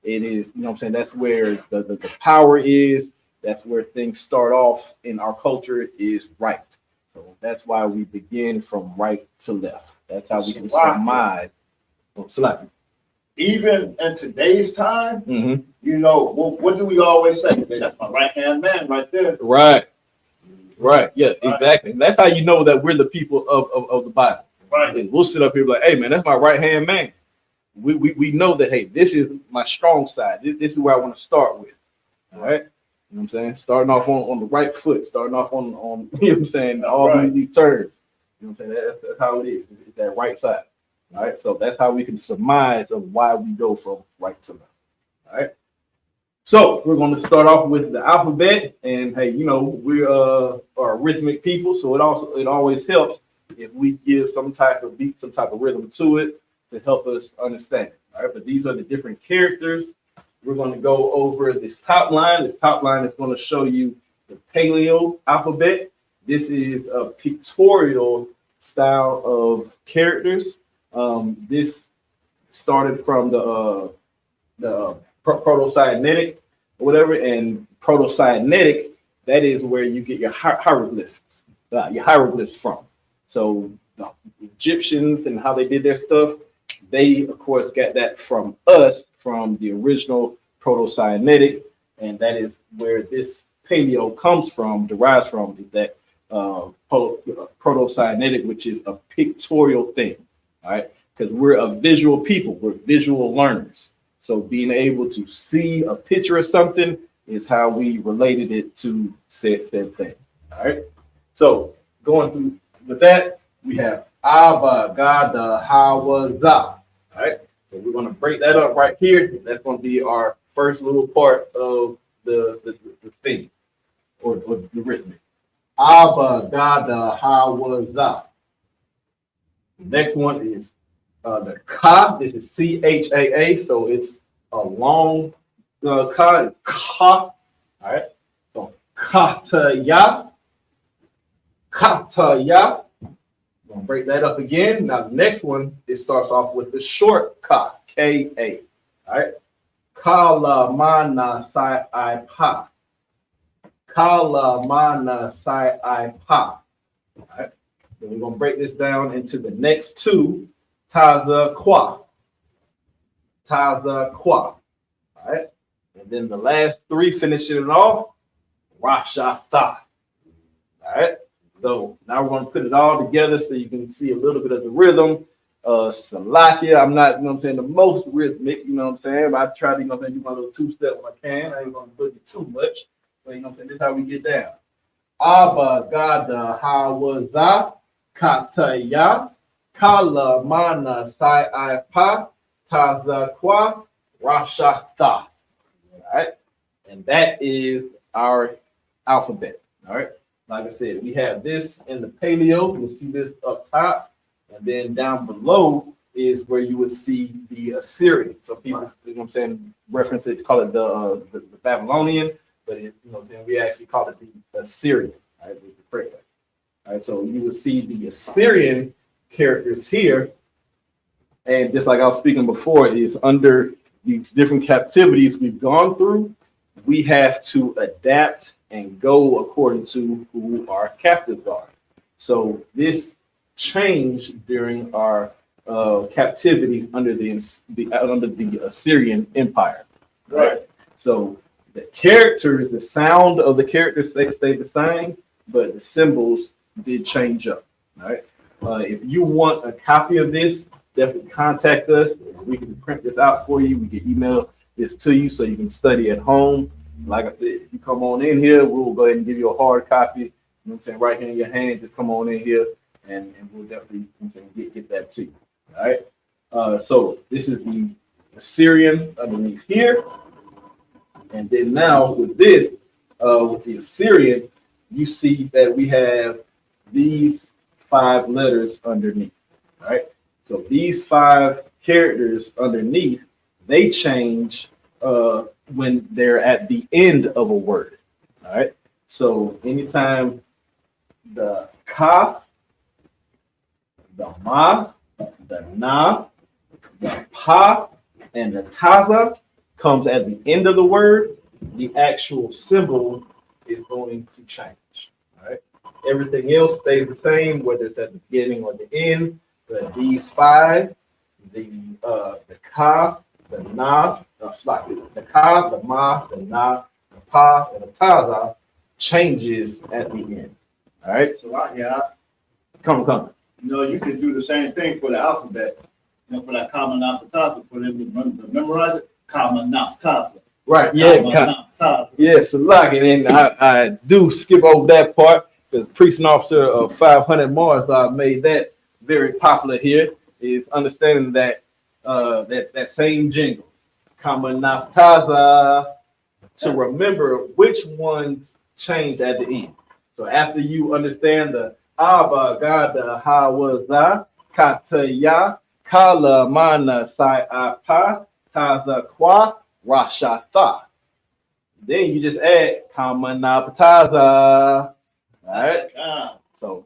It is, you know what I'm saying, that's where the power is. That's where things start off in our culture is right. So that's why we begin from right to left. That's how we can surmise. Even in today's time, you know, what do we always say? That's my right-hand man right there. Right. Yeah, exactly. And that's how you know that we're the people of the Bible. Right. And we'll sit up here like, hey, man, that's my right-hand man. We know that, hey, this is my strong side. This is where I want to start with. All right. You know what I'm saying? Starting off on the right foot, starting off on you know what I'm saying, all these turns. You know what I'm saying? That's how it is. It's that right side. All right. So that's how we can surmise of why we go from right to left. All right. So we're going to start off with the alphabet, and hey, you know, we are rhythmic people, so it always helps if we give some type of beat, some type of rhythm to it to help us understand. All right, but these are the different characters. We're going to go over this top line. This top line is going to show you the Paleo alphabet. This is a pictorial style of characters. This started from the Proto-Sinaitic or whatever, and Proto-Sinaitic, that is where you get your hieroglyphs from. So the Egyptians and how they did their stuff, they of course got that from us, from the original Proto-Sinaitic, and that is where this Paleo comes from, derives from, is that Proto-Sinaitic, which is a pictorial thing, all right? Because we're a visual people, we're visual learners. So being able to see a picture of something is how we related it to said thing. All right. So going through with that, we have Abba, Gada, Hawaza. All right. So we're going to break that up right here. That's going to be our first little part of the thing or the rhythmic. Abba, Gada, Hawaza. Next one is the Ka. This is CHAA, so it's a long Ka. All right. So Kataya. Kataya. Gonna break that up again. Now the next one, it starts off with the short Ka. Ka. All right. Kala mana sai I pa. Kala mana sai I pa. All right. Then we're gonna break this down into the next two. Taza Kwa. Taza Kwa. All right. And then the last three finishing it off. Rasha Tha. All right. So now we're going to put it all together so you can see a little bit of the rhythm. Salakia, I'm not, you know what I'm saying, the most rhythmic, you know what I'm saying, but I try to, you know what I'm saying, do my little two-step when I can. I ain't going to put it too much, but you know what I'm saying, this is how we get down. Abba, Gada, Hawaza, Kataya, Kala, Mana, Sai, I, Pa, Taza, Kwa, Rasha, Tha. All right, and that is our alphabet. All right. Like I said, we have this in the Paleo. You'll see this up top. And then down below is where you would see the Assyrian. So people, you know what I'm saying, reference it, call it the Babylonian, but it, you know, then we actually call it the Assyrian. All right, with the prayer. All right, so you would see the Assyrian characters here. And just like I was speaking before, is under these different captivities we've gone through, we have to adapt and go according to who our captives are. So this changed during our captivity under the Assyrian Empire. Right. So the characters, the sound of the characters stay the same, but the symbols did change up. All right. If you want a copy of this, definitely contact us. We can print this out for you. We can email this to you so you can study at home. Like I said, if you come on in here, we'll go ahead and give you a hard copy. You know what I'm saying? Right here in your hand, just come on in here and we'll definitely get that to you. All right. So this is the Assyrian underneath here. And then now with this, with the Assyrian, you see that we have these 5 letters underneath. All right. So these 5 characters underneath, they change when they're at the end of a word. All right. So anytime the ka, the ma, the na, the pa, and the taza comes at the end of the word, the actual symbol is going to change. All right. Everything else stays the same, whether it's at the beginning or the end. But these 5, the ka, the na, the ka, the ma, the na, the pa, and the taza changes at the end. All right. So yeah, Come. you know, you can do the same thing for the alphabet. You know, for that common alphabet, for them to memorize it, common alphabet. Right. Yeah. Yes. A lot. And I do skip over that part because precinct officer of 500 Mars made that very popular here. Is understanding that that same jingle, common alphabet, to remember which ones change at the end. So after you understand the Abba, Gada, Hawaza, Kataya, Kala, Mana, Sai, Apa, Taza, Kwa, Rashata. Then you just add Kamanapataza. All right. So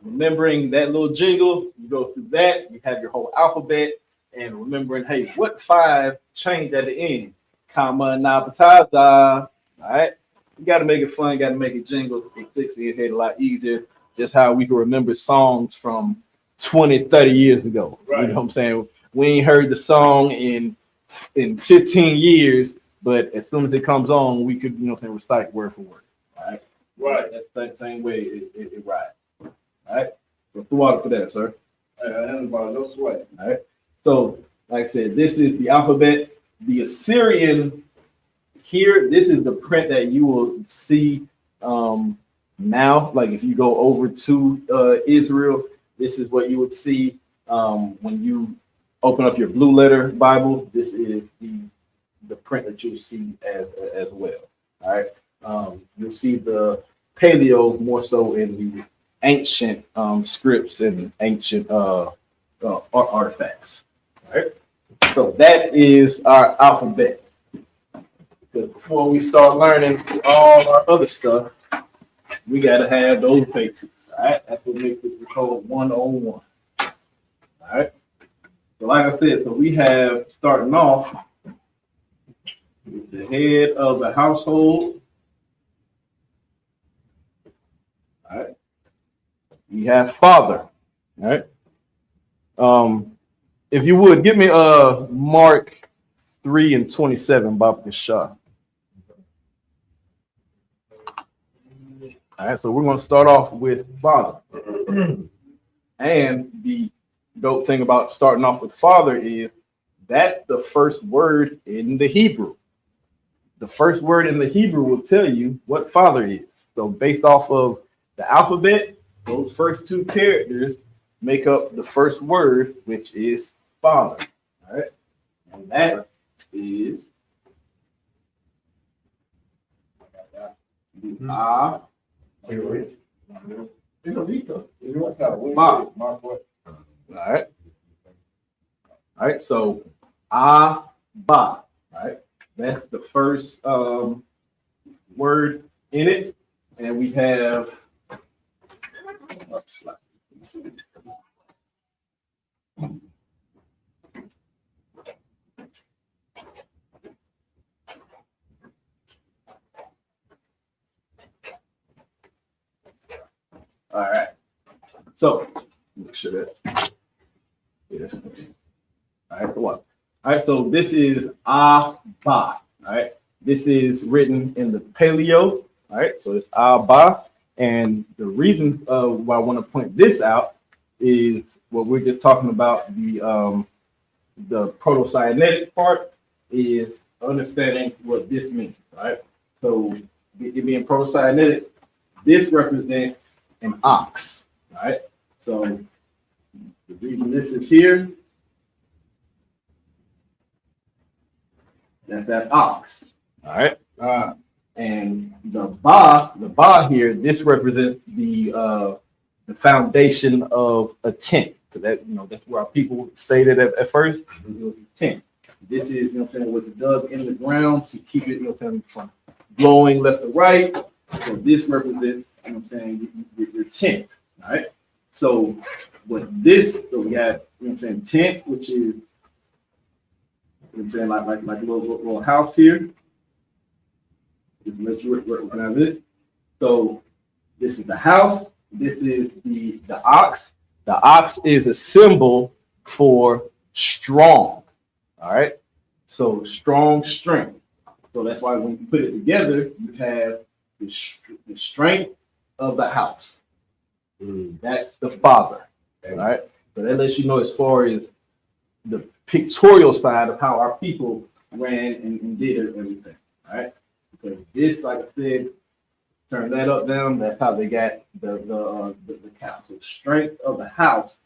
remembering that little jingle, you go through that, you have your whole alphabet, and remembering, hey, what 5 changed at the end? Kamanapataza. All right. You got to make it fun, got to make it jingle. It clicks in your head a lot easier. Just how we can remember songs from 20, 30 years ago. Right. You know what I'm saying? We ain't heard the song in 15 years, but as soon as it comes on, we could, you know what I'm saying, recite word for word. All right. Right. That's the same way it rides. All right. So through water for that, sir. No sweat. All right. So, like I said, this is the alphabet. The Assyrian here, this is the print that you will see now. Like if you go over to Israel, this is what you would see when you open up your Blue Letter Bible. This is the print that you'll see as well. All right. You'll see the paleo more so in the ancient scripts and ancient artifacts. All right. So that is our alphabet. Because before we start learning all our other stuff, we gotta have those basics. All right. That's what makes it called 101. All right. So like I said, so we have starting off with the head of the household. All right. We have father. All right. If you would give me Mark 3:27, Bob Shah. All right, so we're going to start off with father. And the dope thing about starting off with father is that's the first word in the Hebrew. The first word in the Hebrew will tell you what father is. So based off of the alphabet, those first 2 characters make up the first word, which is father. All right, and that is Ma. All right. All right. So Abba. All right. That's the first word in it, and we have. All right. So make sure that's yes. All right, one. All right, so this is Abba. All right. This is written in the Paleo. All right, so it's Abba. And the reason why I want to point this out is what we're just talking about, the Proto-Sinaitic part is understanding what this means. All right. So it being Proto-Sinaitic, this represents an ox. All right. So the reason this is here, that's that ox. All right. And the ba here, this represents the the foundation of a tent, because that, that's where our people stayed at first. It was a tent. This is, was dug in the ground to keep it, from blowing left or right. So this represents, your tent. All right. So so we got, tent, which is, like a little house here. Just let you recognize this. So this is the house. This is the ox. The ox is a symbol for strong. All right. So strong strength. So that's why when you put it together, you have the strength of the house. That's the father. All right. So that lets you know as far as the pictorial side of how our people ran and did everything. All right. Because this, like I said, turn that up, down. That's how they got the cow. So strength of the house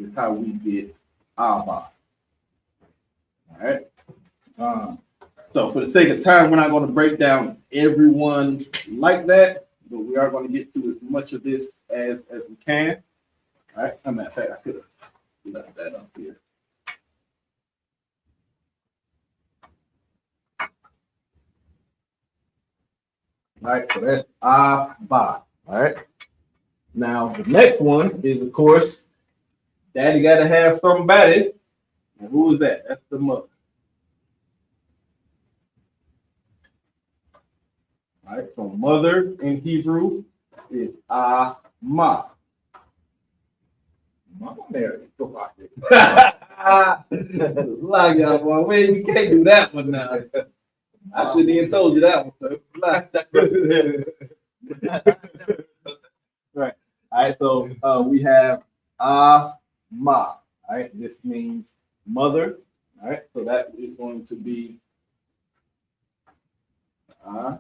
is how we get Abba. All right. So for the sake of time, we're not going to break down everyone like that, but we are going to get through as much of this as we can. All right. As a matter of fact, I could have left that up here. All right, so that's Abba. All right. Now the next one is, of course, Daddy got to have somebody. And who is that? That's the mother. All right. So mother in Hebrew is Ama. Mama Mary. Like y'all, boy. Wait, we can't do that one now. I shouldn't even told you that one, sir. Right. All right. So we have Ama. All right. This means mother. All right. So that is going to be Ma.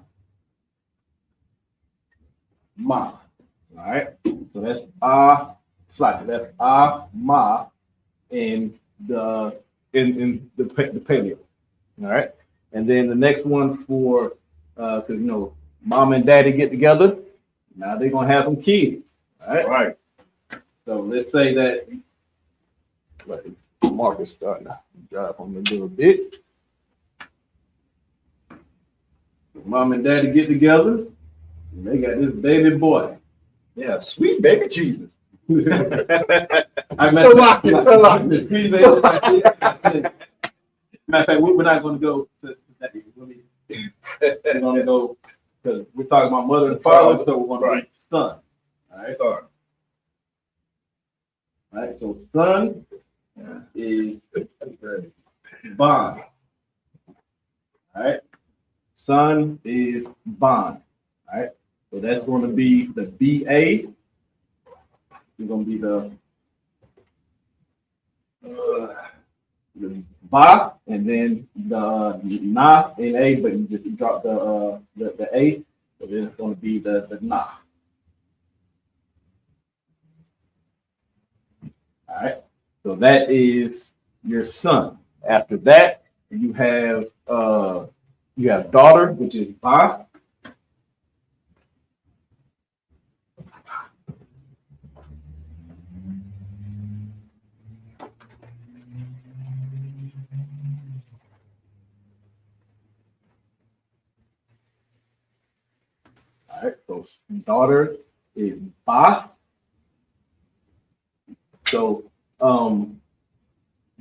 All right. So that's that's Ma in the paleo. All right. And then the next one for, because, mom and daddy get together. Now they're going to have some kids. All right. Right. So let's say that, Marcus starting to drive on me a little bit. Mom and daddy get together. And they got this baby boy. Yeah, sweet baby Jesus. I meant sweet baby. Matter of fact, we're not going to go to that. We're going to go because we're talking about mother and father, so we're going to do son. All right. All right. So son is bond. All right. Son is bond. All right. So that's going to be the BA. It's going to be the ba, and then the na in A, but you just drop the A, so then it's going to be the na. All right, so that is your son. After that, you have daughter, which is ba. All right, so daughter is ba. So going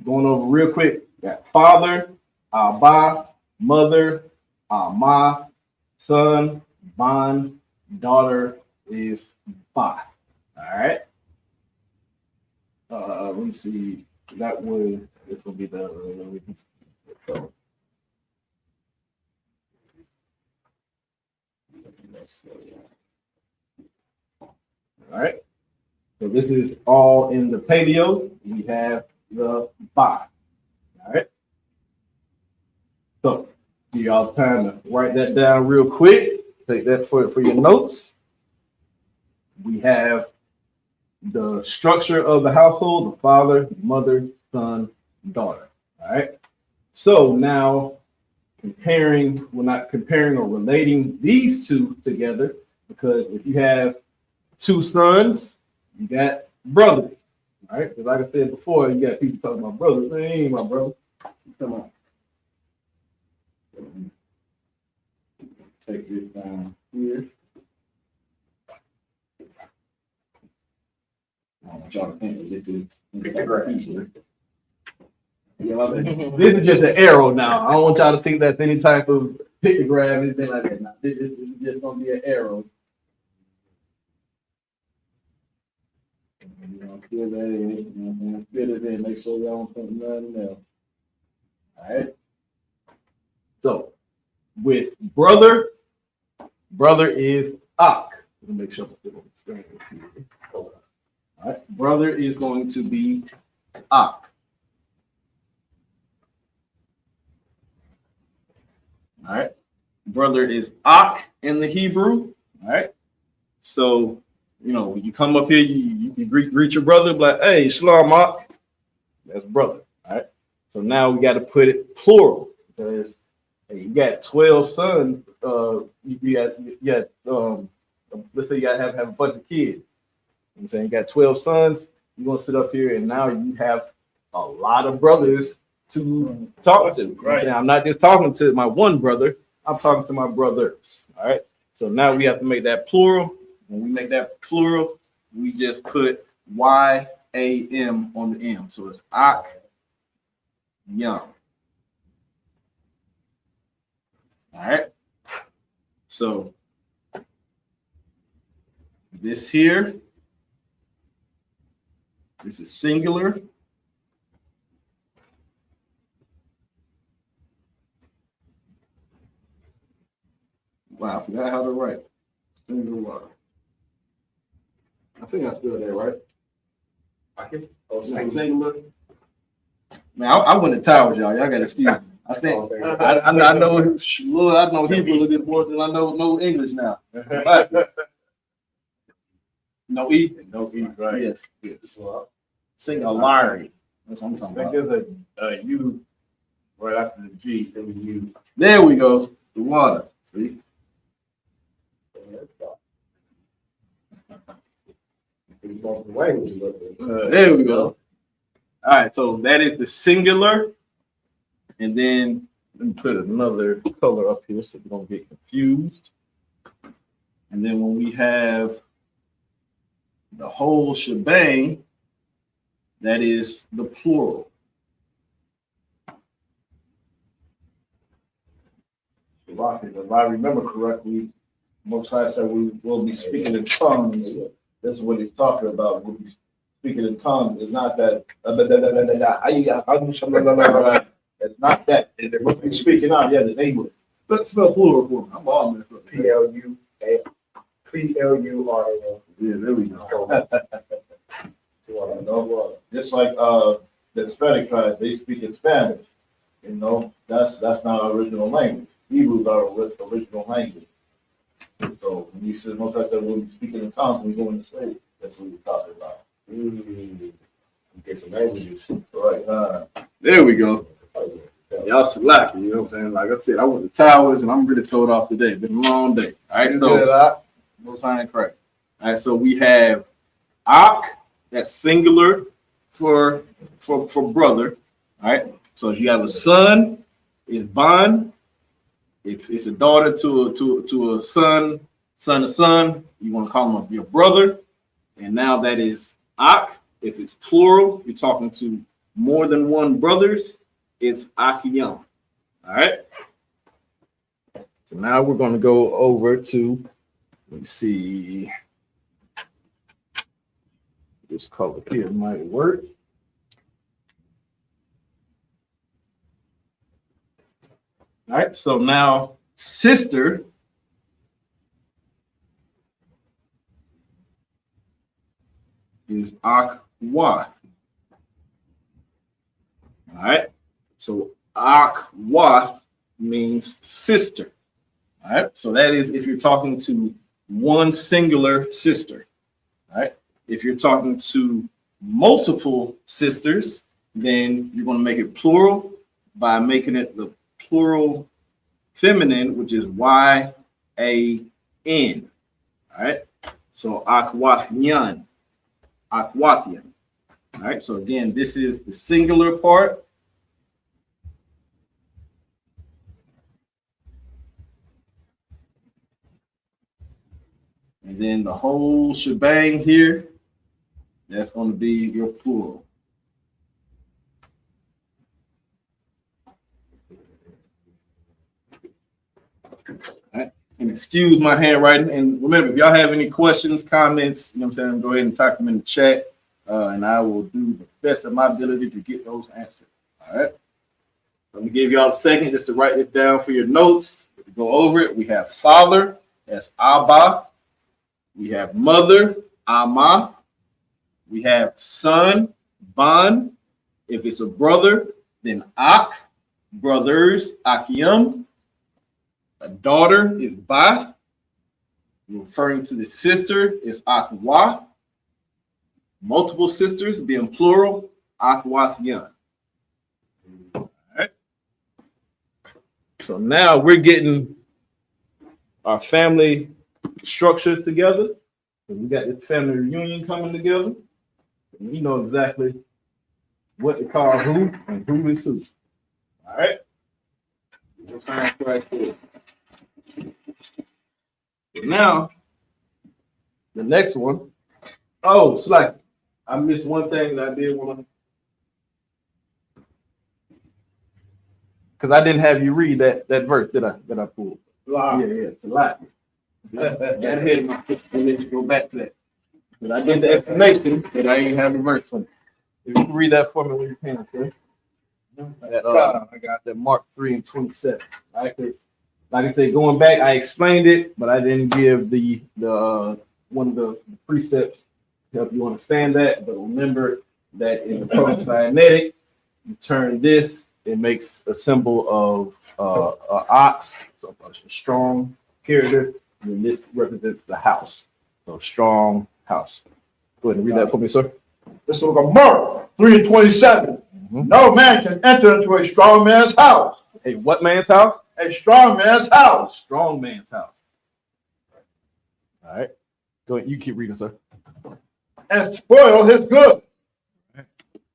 over real quick, got father, Abba, mother, Ama, son, bond, daughter is ba. All right. Let me see. This will be the so. All right. So this is all in the paleo. We have the ba. All right. So give y'all time to write that down real quick. Take that for your notes. We have the structure of the household: the father, mother, son, daughter. All right. So now we're not comparing or relating these two together, because if you have two sons You got brothers. All right, because like I said before, you got people talking about brothers. They ain't my brother. Come on. Take this down here. I don't want y'all to think that this is this is just an arrow now. I don't want y'all to think that's any type of pictograph, anything like that. Now, this is just gonna be an arrow. You know, fill that in, you know, fill it in, make sure y'all don't think nothing else. All right. So with brother is Ak. Let me make sure I'm still on the screen. All right, brother is going to be Ak. All right, brother is Ak in the Hebrew. All right, so you know when you come up here, you greet your brother, like, hey, Shalom Ak. That's brother. All right, so now we got to put it plural because hey, you got 12 sons. You got let's say you got have a bunch of kids. You know what I'm saying, you got 12 sons. You're gonna sit up here and now you have a lot of brothers to talk to. Right. I'm not just talking to my one brother, I'm talking to my brothers. All right. So now we have to make that plural. When we make that plural, we just put Y-A-M on the M. So it's Ak Yam. All right. So this here, this is singular. Wow, I forgot how to write. Singular. I think I spelled that right. I can. Oh, singular. Man, I went to Towers, y'all. Y'all got to excuse me. I think I know Hebrew a little bit more than I know English now. Right. No E. No E, right. Yes. Yes. Singularity. That's what I'm talking about. There's a U right after the G. So U. There we go. The water. See? There we go. All right, so that is the singular. And then let me put another color up here so we don't get confused. And then when we have the whole shebang, that is the plural. If I remember correctly, most times that we will be speaking in tongues. This is what he's talking about. We'll be speaking in tongues. It's not that. It's not that. They're going to be speaking out. Yeah, the English. Let's spell plural for them. I'm all messed up. P-L-U-R-A-L. Yeah, there we go. Just like the Hispanic tribes, they speak in Spanish. You know, that's not our original language. Hebrew is our original language. So when you said most of that we'll be speaking in tongues when we go into slavery, that's what we're talking about. Get some languages. Right. There we go. Y'all select, you know what I'm saying? Like I said, I went to Towers and I'm really throwed off today. It's been a long day. All right, so most time correct. All right, so we have Ak, that's singular for brother. All right. So if you have a son, it's Ban. If it's a daughter to a son to son, you want to call him your brother. And now that is Ak. If it's plural, you're talking to more than one brothers, it's Akiyam. All right. So now we're going to go over to, let me see. This color here might work. All right, so now sister is Akwa. All right, so Akwa means sister. All right, so that is if you're talking to one singular sister. All right, if you're talking to multiple sisters, then you're going to make it plural by making it the plural feminine, which is Y-A-N. All right. So Akwafyan. Akwathian. All right, so again, this is the singular part. And then the whole shebang here, that's going to be your plural. Right. And excuse my handwriting. And remember, if y'all have any questions, comments, you know what I'm saying, go ahead and type them in the chat. And I will do the best of my ability to get those answered. All right. Let me give y'all a second just to write this down for your notes. To go over it, we have father, that's Abba. We have mother, Ama. We have son, Ban. If it's a brother, then Ak. Brothers, Akim. A daughter is Bath. Referring to the sister is Akwath. Multiple sisters, being plural, Akwathian. All right. So now we're getting our family structure together. We got this family reunion coming together. And we know exactly what to call who and who is who. All right. Right there. Now, the next one. Oh, Slack. I missed one thing that I did want to. Because I didn't have you read that verse that I pulled. Yeah, it's a lot. Got ahead of my foot. And then go back to that. But I did the explanation, but I ain't have the verse on it. If you can read that for me when you can, okay? I got that Mark 3:27. Right? Like I said, going back, I explained it, but I didn't give the one of the precepts to help you understand that. But remember that in the proto-Sinaitic, you turn this, it makes a symbol of an ox, so a strong character, and this represents the house. So strong house. Go ahead and read that for me, sir. This is a Mark 3:27. No man can enter into a strong man's house. A what man's house? A strong man's house. Strong man's house. All right. Go ahead. You keep reading, sir. And spoil his goods.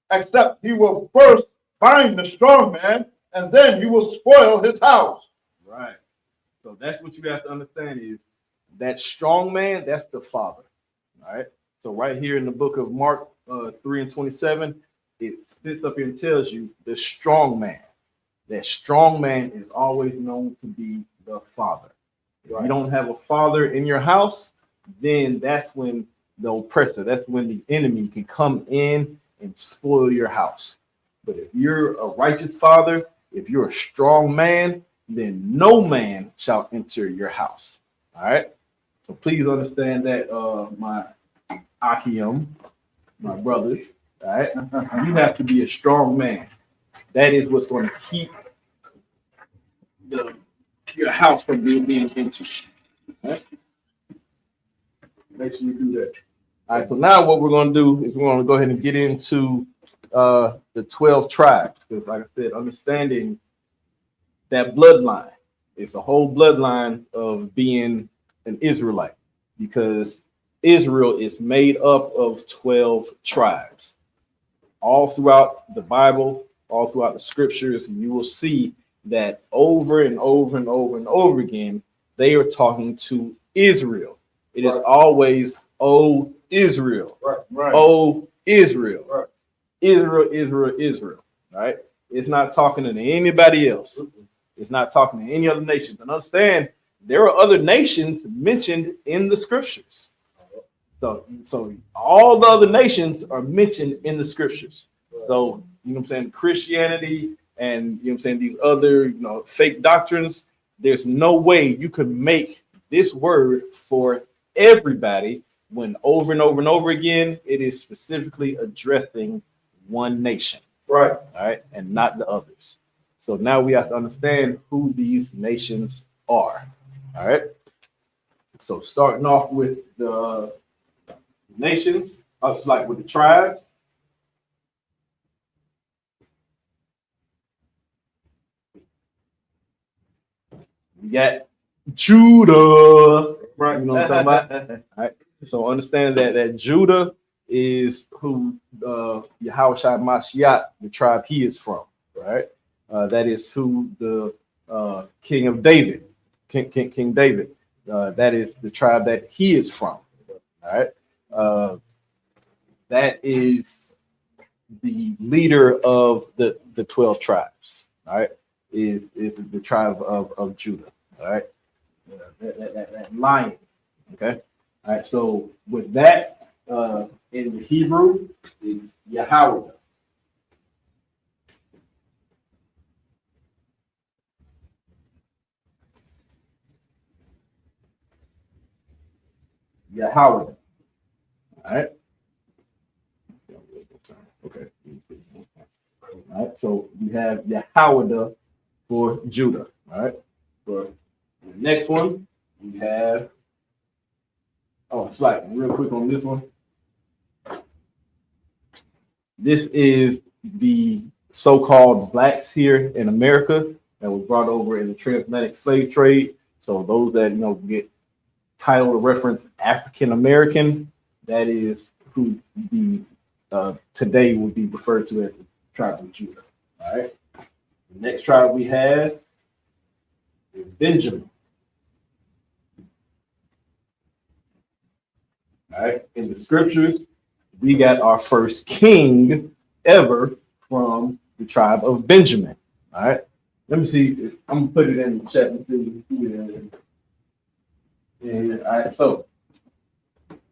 Except he will first bind the strong man, and then he will spoil his house. Right. So that's what you have to understand is that strong man, that's the father. All right. So right here in the book of Mark 3:27, it sits up here and tells you the strong man. That strong man is always known to be the father. If you don't have a father in your house, then that's when the oppressor, that's when the enemy can come in and spoil your house. But if you're a righteous father, if you're a strong man, then no man shall enter your house. All right. So please understand that, my Akim, my brothers. All right. You have to be a strong man. That is what's going to keep your house from being entered. All right. Make sure you do that. All right. So now what we're going to do is we're going to go ahead and get into the 12 tribes. Because like I said, understanding that bloodline, it's a whole bloodline of being an Israelite, because Israel is made up of 12 tribes. All throughout the Bible, all throughout the scriptures, you will see that over and over and over and over again, they are talking to Israel. It is always, "O Israel." Right. "O Israel." Right. Israel, Israel, Israel. Right? It's not talking to anybody else. It's not talking to any other nation. And understand, there are other nations mentioned in the scriptures. So all the other nations are mentioned in the scriptures. So, you know what I'm saying, Christianity and, you know what I'm saying, these other, fake doctrines, there's no way you could make this word for everybody when over and over and over again, it is specifically addressing one nation. Right. All right. And not the others. So now we have to understand who these nations are. All right. So starting off with the nations, us like with the tribes. We got Judah. Right. You know what I'm talking about? All right. So understand that Judah is who Yahushua Mashiach, the tribe he is from, right? That is who the King of David, King David, that is the tribe that he is from, all right? That is the leader of the 12 tribes, all right? Is the tribe of Judah, all right? That lion, okay? All right, so with that, in the Hebrew, is Yahweh. Yahweh. All right. Okay. All right. So we have Yahweh for Judah. All right. For the next one, we have. Oh, it's like real quick on this one. This is the so-called blacks here in America that was brought over in the transatlantic slave trade. So those that get title or reference African American, that is who the today would be referred to as the tribe of Judah. All right. The next tribe we have is Benjamin. All right. In the scriptures, we got our first king ever from the tribe of Benjamin. All right. Let me see. I'm gonna put it in the chat and see who it is. And all right, so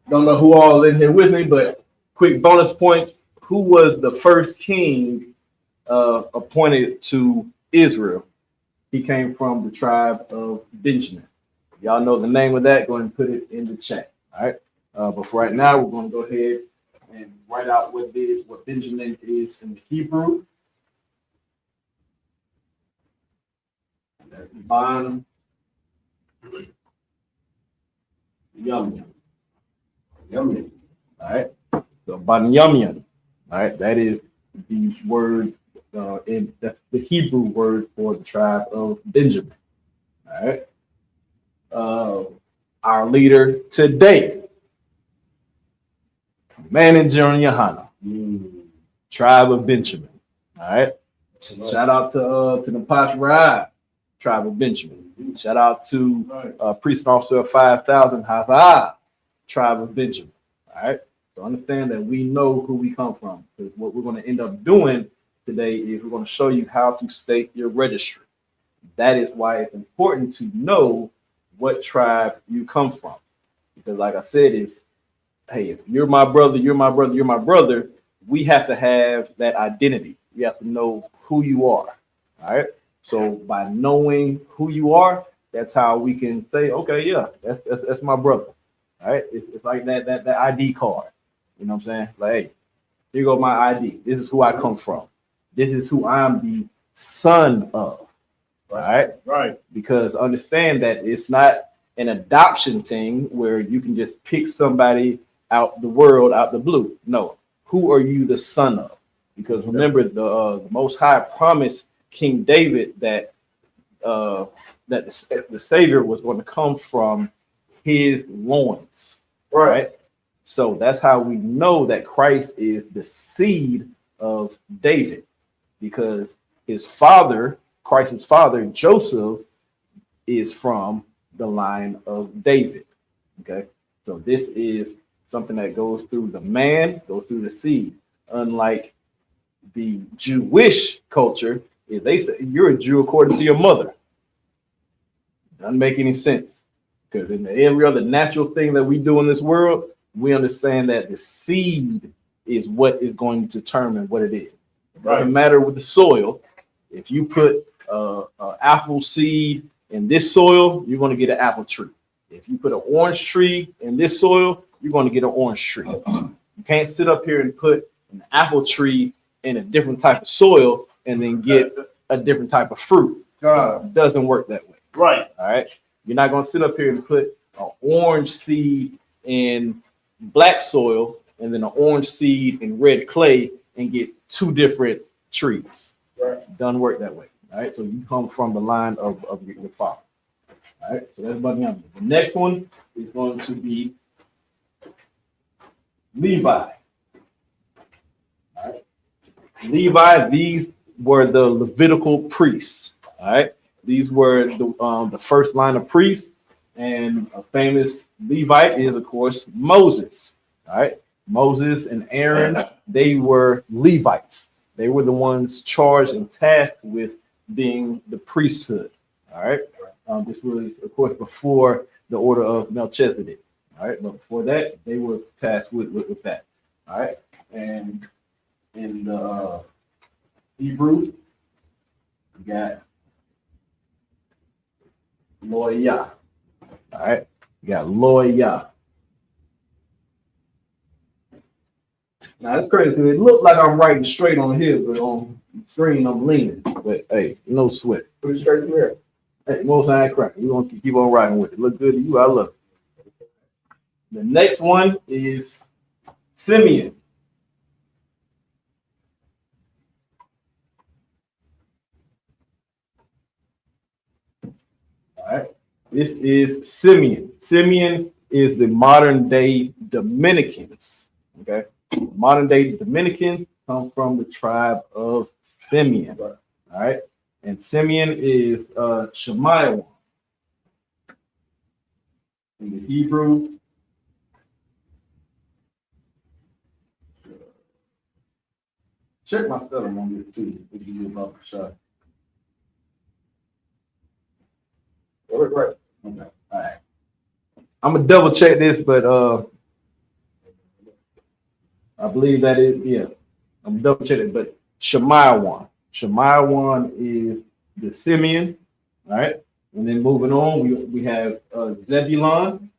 don't know who all in here with me, but quick bonus points. Who was the first king appointed to Israel? He came from the tribe of Benjamin. Y'all know the name of that. Go ahead and put it in the chat. All right. But for right now, we're going to go ahead and write out what Benjamin is in the Hebrew. That's Ban Yumyan. All right. So Banyamyan. All right. That is the word that's the Hebrew word for the tribe of Benjamin. All right. Our leader today, Manager Yohana, tribe of Benjamin. All right. Shout out to the Posh Ride, tribe of Benjamin. Shout out to Priest Officer of 5,000, Hazah, tribe of Benjamin. All right. So understand that we know who we come from. Because what we're going to end up doing today is we're going to show you how to state your registry. That is why it's important to know what tribe you come from. Because like I said, is hey, if you're my brother, you're my brother, you're my brother, we have to have that identity. We have to know who you are. All right. So by knowing who you are, that's how we can say, okay, yeah, that's my brother. All right. It's like that ID card. You know what I'm saying? Like, hey, here go my ID. This is who I come from. This is who I'm the son of. All right. Right. Because understand that it's not an adoption thing where you can just pick somebody out the world, out the blue. No. Who are you the son of? Because remember, the Most High promised King David that the Savior was going to come from his loins. Right. So that's how we know that Christ is the seed of David, because his father, Christ's father, Joseph, is from the line of David. Okay. So this is something that goes through the man, goes through the seed. Unlike the Jewish culture, is they say you're a Jew according to your mother. Doesn't make any sense. Because in every other natural thing that we do in this world, we understand that the seed is what is going to determine what it is. It doesn't matter with the soil. If you put an apple seed in this soil, you're going to get an apple tree. If you put an orange tree in this soil, you're going to get an orange tree. You can't sit up here and put an apple tree in a different type of soil and then get a different type of fruit. It doesn't work that way. Right. All right. You're not going to sit up here and put an orange seed in black soil and then an orange seed in red clay and get two different trees. Right. Doesn't work that way. All right. So you come from the line of your father. All right. So that's about the next one is going to be Levi. Levi, these were the Levitical priests. All right, these were the first line of priests, and a famous Levite is, of course, Moses. All right, Moses and Aaron, they were Levites. They were the ones charged and tasked with being the priesthood. All right, this was, of course, before the order of Melchizedek. All right, but before that, they were tasked with that. All right, and in the Hebrew, we got Loyah. All right, we got Loyah. Now that's crazy because it looked like I'm writing straight on here, but on the screen I'm leaning. But hey, no sweat. Put it straight through here. Hey, most I ain't cracking. We're gonna keep on riding with it. Look good to you. I love it. The next one is Simeon. All right. This is Simeon. Simeon is the modern day Dominicans. Okay. Modern day Dominicans come from the tribe of Simeon. All right. And Simeon is Shemaiah. In the Hebrew, check my spelling on this too. To give you a bumper shot. Right. Okay. All right. I'm gonna double check this, but I believe that is, yeah. I'm double checking, but Shemaiah. Shemaiah is the Simeon. All right. And then moving on, we have Zebulon.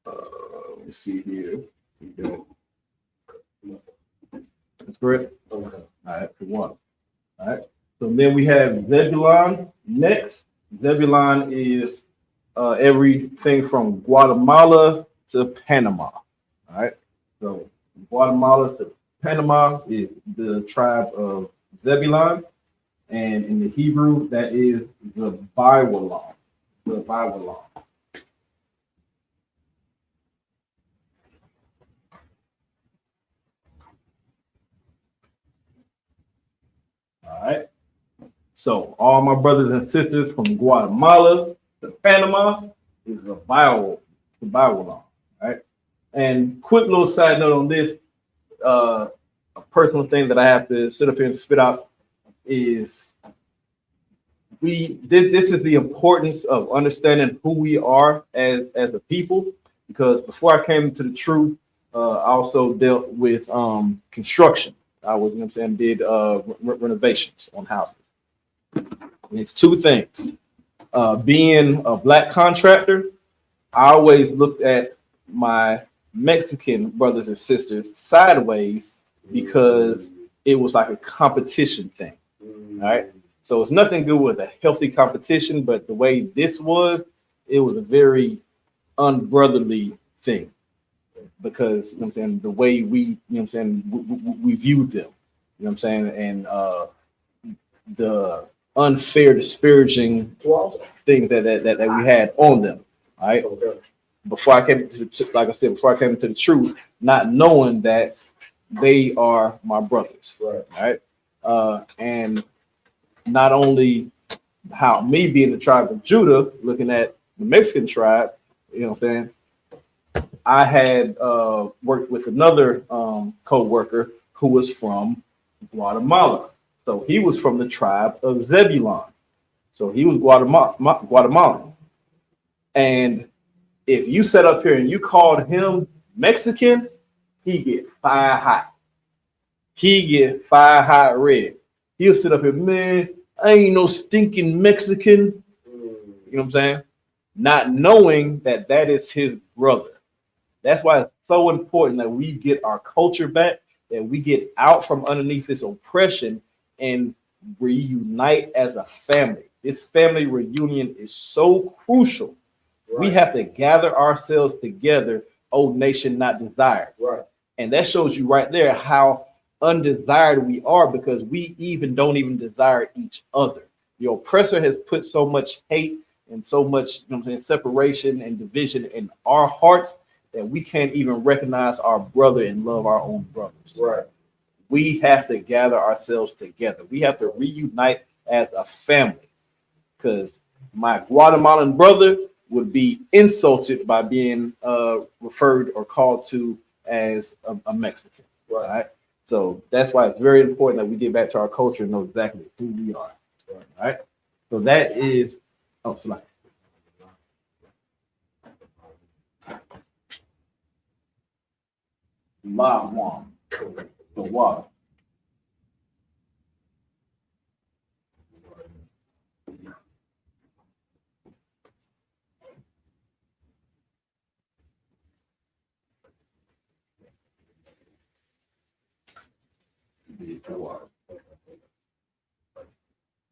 Let me see here. That's correct. Okay. All right, for one. All right. So then we have Zebulon next. Zebulon is everything from Guatemala to Panama. All right. So Guatemala to Panama is the tribe of Zebulon. And in the Hebrew, that is the Biwalon. The Biwalon. All right. So all my brothers and sisters from Guatemala to Panama is the Biwalon. All right. And quick little side note on this, a personal thing that I have to sit up here and spit out is this is the importance of understanding who we are as a people, because before I came to the truth, I also dealt with construction. I was, you know what I'm saying, did renovations on houses. And it's two things. Being a black contractor, I always looked at my Mexican brothers and sisters sideways because it was like a competition thing. All right. So it's nothing good with a healthy competition, but the way this was, it was a very unbrotherly thing. Because, you know what I'm saying, the way we, you know what I'm saying, we viewed them, you know what I'm saying, and the unfair, disparaging things that we had on them, all right? Before I came to, like I said, before I came into the truth, not knowing that they are my brothers, all right? And not only how me being the tribe of Judah, looking at the Mexican tribe, you know what I'm saying, I had worked with another co-worker who was from Guatemala. So he was from the tribe of Zebulon. So he was Guatemalan. And if you sat up here and you called him Mexican, he get fire hot. He get fire hot red. He'll sit up here, man, I ain't no stinking Mexican. You know what I'm saying? Not knowing that that is his brother. That's why it's so important that we get our culture back, that we get out from underneath this oppression and reunite as a family. This family reunion is so crucial. Right. We have to gather ourselves together, old nation not desired. Right. And that shows you right there how undesired we are, because we don't even desire each other. The oppressor has put so much hate and so much, you know what I'm saying, separation and division in our hearts that we can't even recognize our brother and love our own brothers. Right. We have to gather ourselves together. We have to reunite as a family, because my Guatemalan brother would be insulted by being referred or called to as a Mexican. Right. So that's why it's very important that we get back to our culture and know exactly who we are. Right. So that is, slide. La Juan. The water.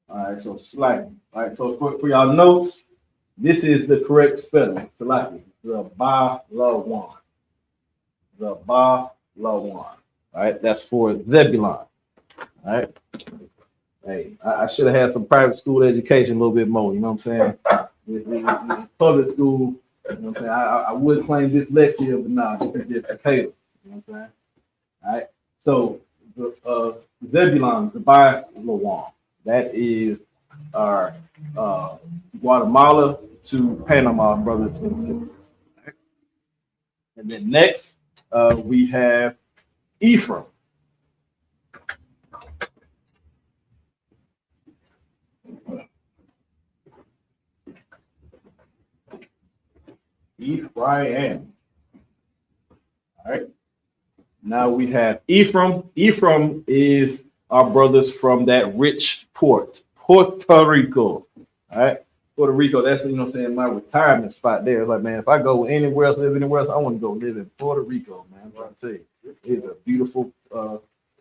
All right, so Salaki. All right, so for y'all notes, this is the correct spelling. Salaki. The Ba La Juan. The Ba La Juan. All right, that's for Zebulon. All right. Hey, I should have had some private school education a little bit more. You know what I'm saying? With public school, you know what I'm saying? I would claim dyslexia, but nah, just a fatal. You know what I'm saying? All right. So the Zebulon, the Ba La Juan. That is our Guatemala to Panama brothers and sisters. Right. And then next, we have Ephraim. Ephraim. All right. Now we have Ephraim. Ephraim is our brothers from that rich port, Puerto Rico. All right. Puerto Rico, that's, you know what I'm saying, my retirement spot there. It's like, man, if I go anywhere else, live anywhere else, I want to go live in Puerto Rico, man. I'm tell you, it's a beautiful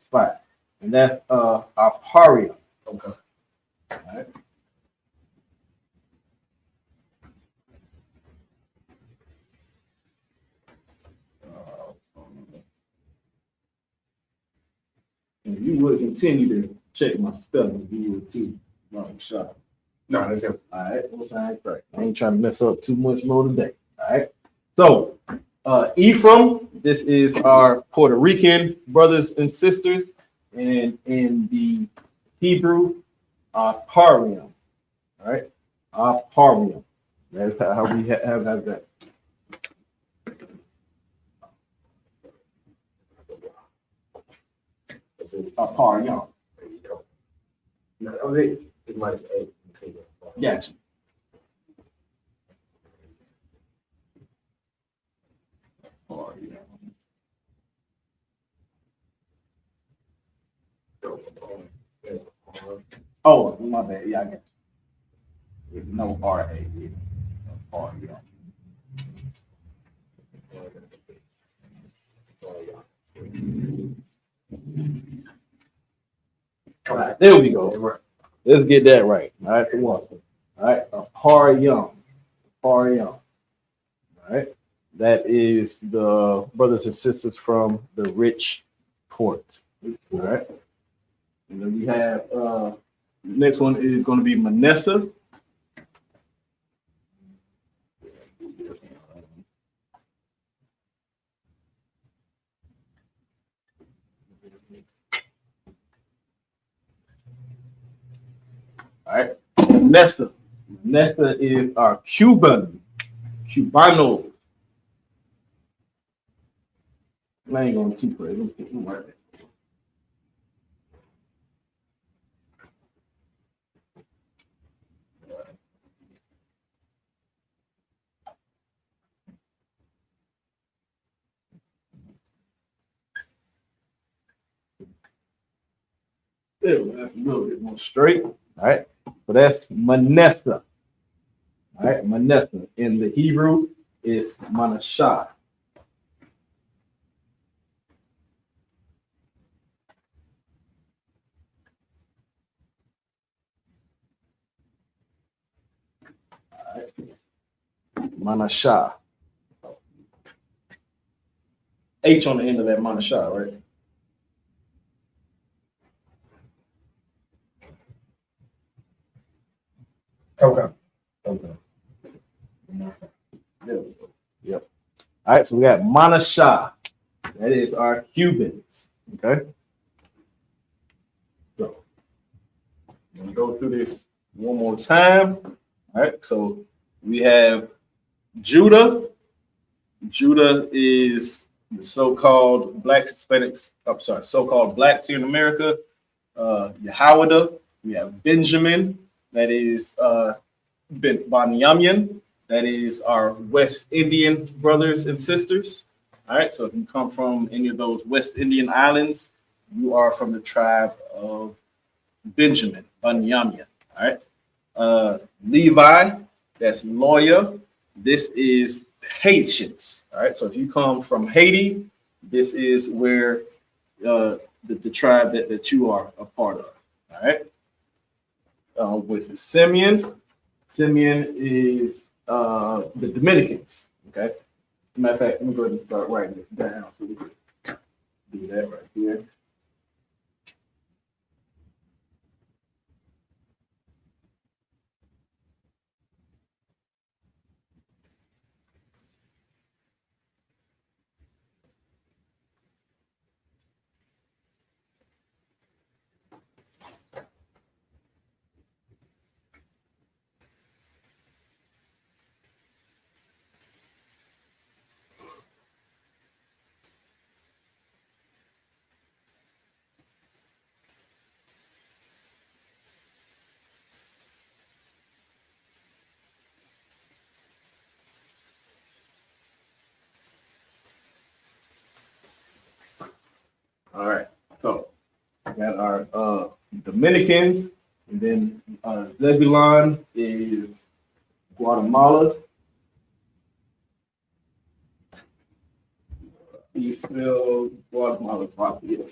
spot. And that's Aparia. Okay. All right. And you would continue to check my spelling, you would too. Shot. No, that's him. All right. Right. I ain't trying to mess up too much more today. All right. So, Ephraim, this is our Puerto Rican brothers and sisters, and in the Hebrew, Aparium. All right. Aparium. That's how we have that. Aparium. There you go. No, that was it. It might be 8. Gotcha. Oh, my bad. Yeah, I got you. No RA. Yeah. R, yeah. All right, there we go. Let's get that right. All right, for one. All right, Aparium. Aparium. All right, that is the brothers and sisters from the rich port. All right, and then we have next one is going to be Manasseh. All right, Manasseh. Manasseh is our Cubano. I ain't going too crazy. That's a little bit more straight. All right. So that's Manasseh. All right. Manasseh. In the Hebrew is Manasseh. All right. Manasseh. H on the end of that Manasseh, right? Okay. Okay. All right, so we got Manasha. That is our Cubans. Okay. So I'm gonna go through this one more time. All right, so we have Judah. Judah is the so-called Black Hispanics. I'm sorry, so-called Blacks here in America. Yehoiada. We have Benjamin. That is Banyamyan. That is our West Indian brothers and sisters. All right, so if you come from any of those West Indian islands, you are from the tribe of Benjamin, Banyamyan. All right, Levi, that's lawyer. This is Haitians. All right, so if you come from Haiti, this is where the tribe that you are a part of. All right, with Simeon, Simeon is the Dominicans. Okay. Matter of fact, let me go ahead and start writing this down so we can do that right here. All right, so we got our Dominicans, and then Zebulon is Guatemala. He's still Guatemala property.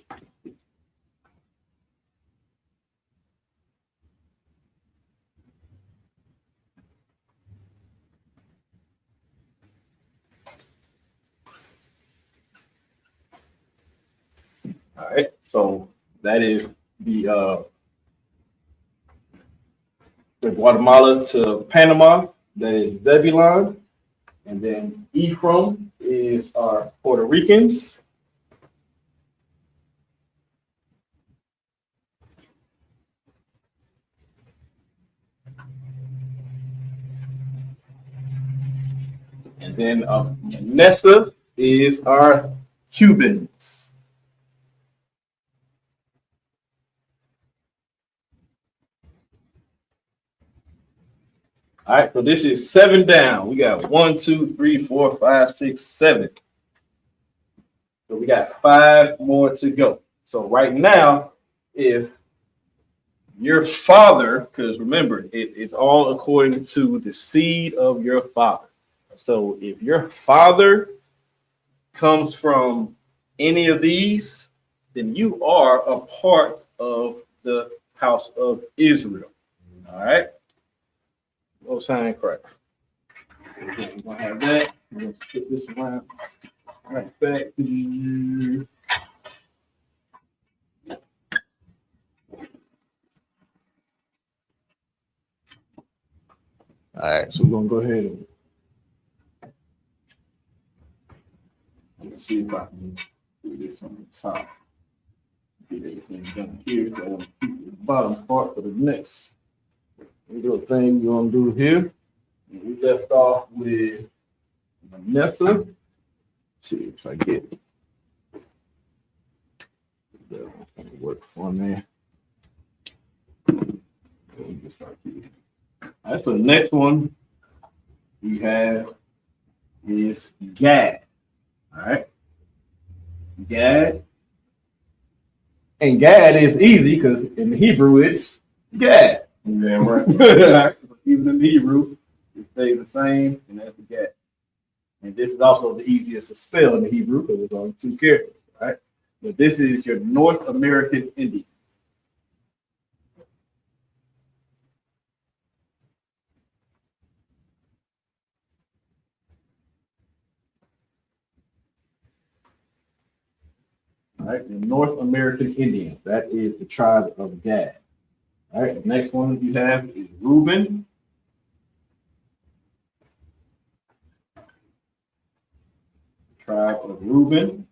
All right, so that is the Guatemala to Panama. That is Zebulon, and then Ephraim is our Puerto Ricans. And then Nessa is our Cubans. All right, so this is 7 down. We got 1, 2, 3, 4, 5, 6, 7. So we got 5 more to go. So right now, if your father, because remember, it's all according to the seed of your father. So if your father comes from any of these, then you are a part of the house of Israel. All right. No sign Christ. We're gonna have that. We're gonna put this around right back to you. All right, so we're gonna go ahead and let's see if I can do this on the top. Get everything done here. So I want to keep the bottom part for the next little thing we're gonna do here. We left off with Vanessa. Let's see if I get that one to work for me. All right, so the next one we have is Gad. All right, Gad. And Gad is easy because in the Hebrew it's Gad. Yeah, right. Even in the Hebrew, it stays the same, and that's the Gad. And this is also the easiest to spell in the Hebrew because it's only 2 characters, right? But this is your North American Indian. All right, the North American Indians. That is the tribe of Gad. All right, the next one you have is Reuben. tribe of Reuben,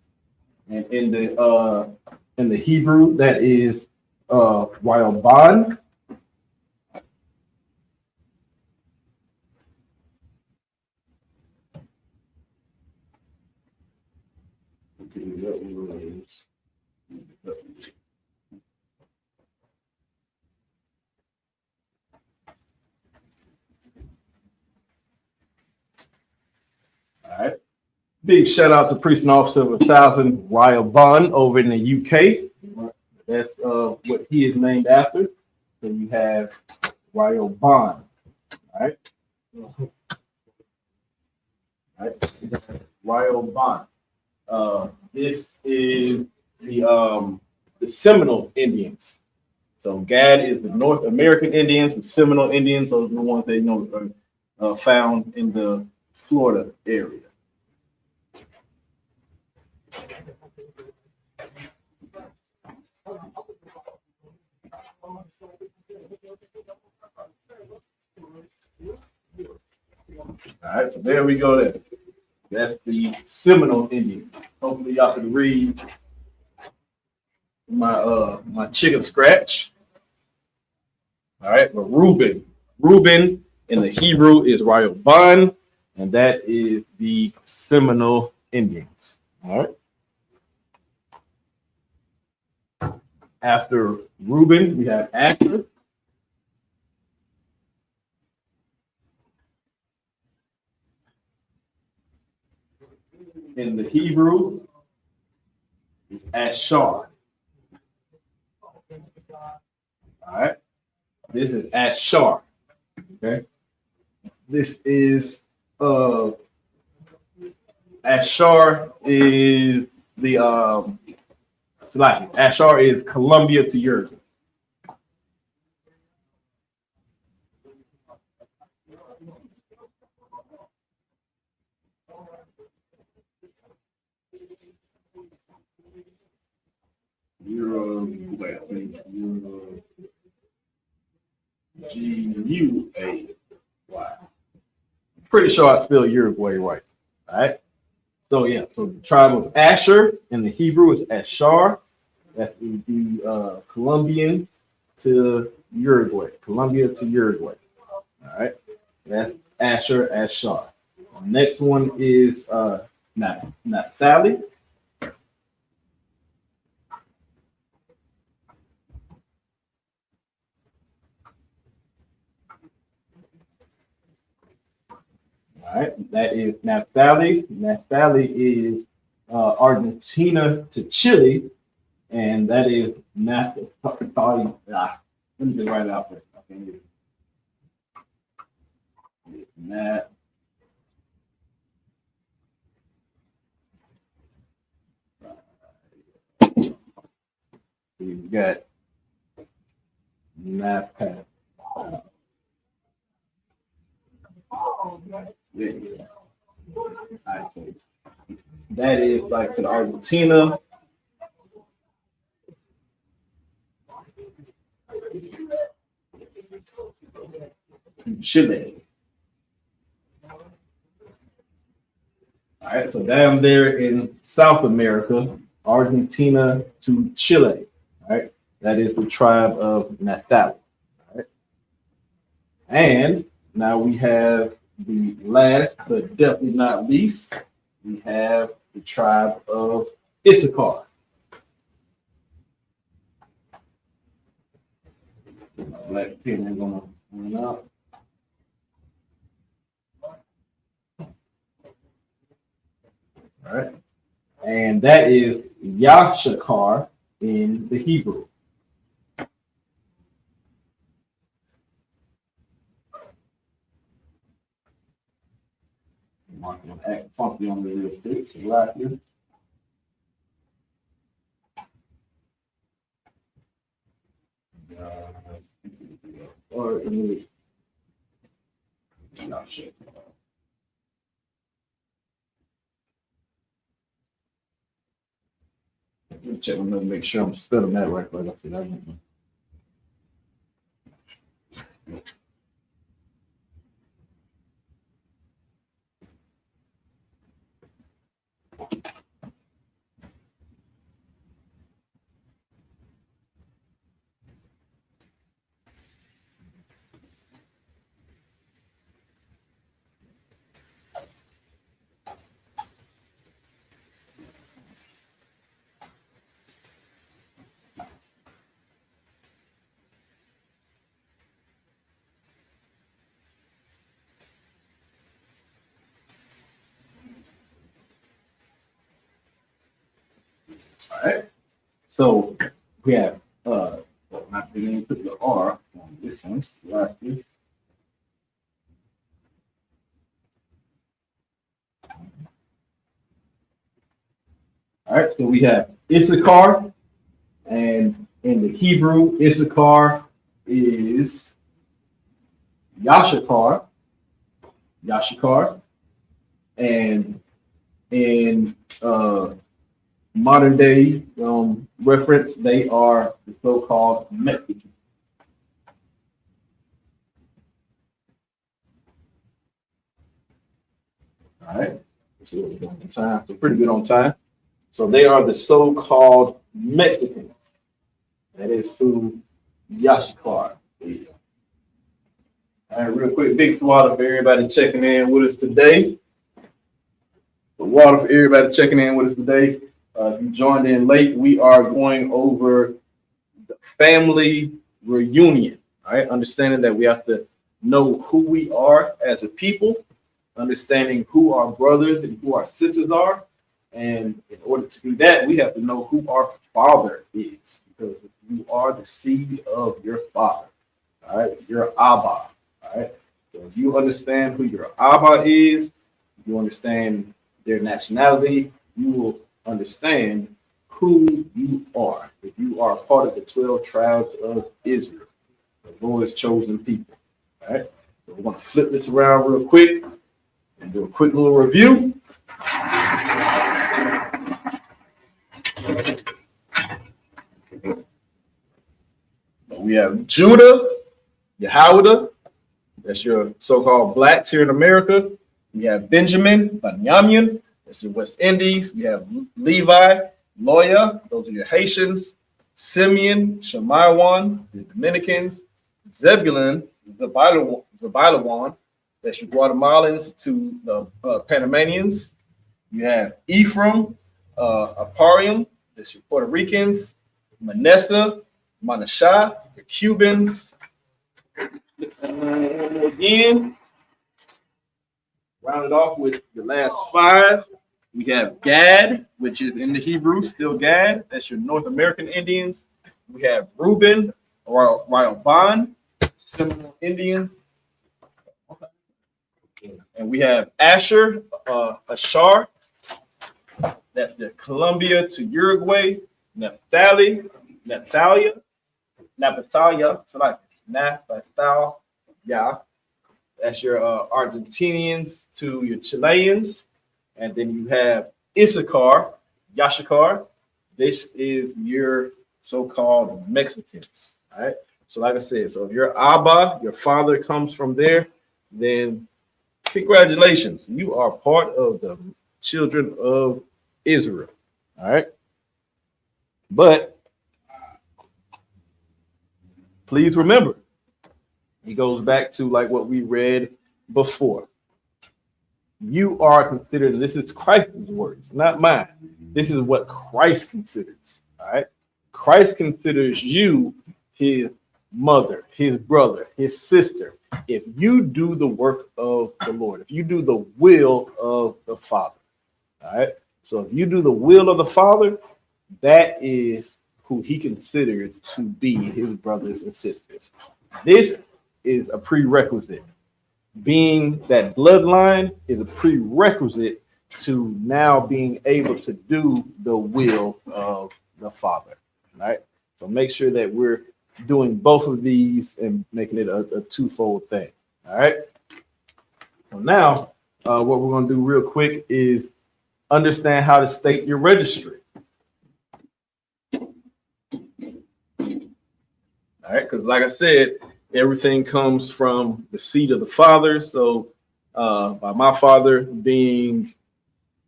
and in the Hebrew that is Rayoban. All right. Big shout out to Priest and Officer of 1,000, Rayoban over in the UK. That's what he is named after. So you have Rayoban. All right. All right. Rayoban. This is the Seminole Indians. So Gad is the North American Indians, the Seminole Indians. Those are the ones that are found in the Florida area. All right, so there we go. There. That's the Seminole Indian. Hopefully, y'all can read my chicken scratch. All right, but Reuben in the Hebrew is Rayoban, and that is the Seminole Indians. All right. After Reuben, we have Asher. In the Hebrew, is Ashar. All right. This is Ashar. Okay. This is Ashar is the Ashar is Columbia to Jersey. G-U-A-Y. Pretty sure I spelled Uruguay right. All right. So yeah, so the tribe of Asher in the Hebrew is Ashar. That would be Colombians to Uruguay. Colombia to Uruguay. All right. That's Asher, Ashar. Next one is Naphtali. All right, that is Naphtali. Naphtali is Argentina to Chile, and that is Naphtali. Let me just write it out first. Okay, it's Nat. You got Naphtali. That is like to Argentina. Chile. All right, so down there in South America, Argentina to Chile. All right, that is the tribe of Naphtali. All right, and now we have the last but definitely not least, we have the tribe of Issachar. Black pen is gonna run out. All right, and that is Yashakar in the Hebrew. I'm gonna act funky on the real quick. So right here. Or let me check. I'm gonna make sure I'm spelling that right. I see that. All right. So we have not being able to put the R on this one. Lastly. All right, so we have Issachar, and in the Hebrew, Issachar is Yashakar, and in modern day reference, they are the so-called Mexicans. All right, so we're doing on time. We're pretty good on time. So they are the so-called Mexicans. That is who Yashikar is. All right, real quick, big water for everybody checking in with us today. If you joined in late, we are going over the family reunion. All right, understanding that we have to know who we are as a people, understanding who our brothers and who our sisters are. And in order to do that, we have to know who our father is, because you are the seed of your father. All right, your Abba. All right, so if you understand who your Abba is, you understand their nationality, you will understand who you are. If you are part of the 12 tribes of Israel, the Lord's chosen people. All right, so we're going to flip this around real quick and do a quick little review. We have Judah, Yehuda, that's your so-called blacks here in America. We have Benjamin, Benjamin, that's the West Indies. We have Levi, Loya, those are your Haitians. Simeon, Shemaiwan, the Dominicans. Zebulun, the Bailawan, that's your Guatemalans to the Panamanians. You have Ephraim, Aparium, that's your Puerto Ricans. Manasseh, Manasseh, the Cubans. Again, round it off with the last five. We have Gad, which is in the Hebrew still Gad. That's your North American Indians. We have Reuben or Rayoban, Seminole Indians. And we have Asher, Ashar. That's the Colombia to Uruguay. Naphtali, Naphthalia, so like Naphthalia. That's your Argentinians to your Chileans. And then you have Issachar, Yashikar. This is your so-called Mexicans. All right. So like I said, so if your Abba, your father comes from there, then congratulations. You are part of the children of Israel. All right. But please remember, he goes back to like what we read before. You are considered, this is Christ's words, not mine. This is what Christ considers. All right. Christ considers you his mother, his brother, his sister. If you do the work of the Lord, if you do the will of the Father. All right. So if you do the will of the Father, that is who he considers to be his brothers and sisters. This is a prerequisite. Being that bloodline is a prerequisite to now being able to do the will of the Father. Right? So make sure that we're doing both of these and making it a twofold thing. All right. So now what we're going to do real quick is understand how to state your registry. All right, because like I said, everything comes from the seed of the father. So by my father being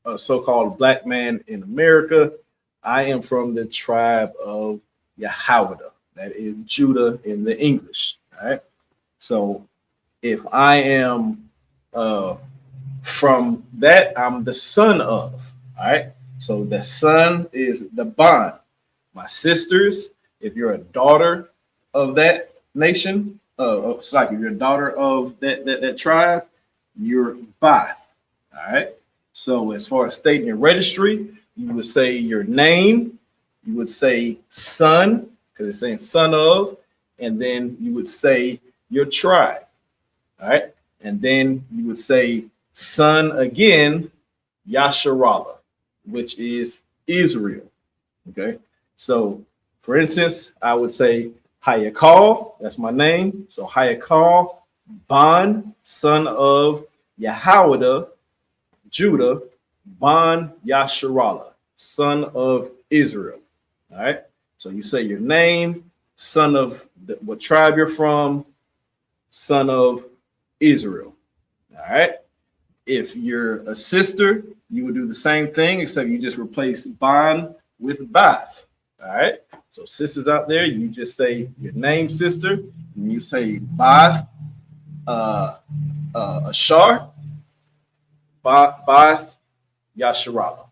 a so-called black man in America. I am from the tribe of Yahweh. That is Judah in the English. All right. So if I am from that, I'm the son of. All right. So the son is the bond. My sisters, if you're a daughter of that nation, if you're a daughter of that tribe, you're by. All right. So as far as stating your registry, you would say your name, you would say son, because it's saying son of, and then you would say your tribe. All right. And then you would say son again, Yasharallah, which is Israel. Okay. So for instance, I would say Hayakal, that's my name. So Hayakal, Ban, son of Yahweh, Judah, Ban Yasharallah, son of Israel. All right. So you say your name, son of what tribe you're from, son of Israel. All right. If you're a sister, you would do the same thing, except you just replace Ban with Bath. All right. So sisters out there, you just say your name, sister, and you say Bath, Ashar, Bath, Yasharallah. All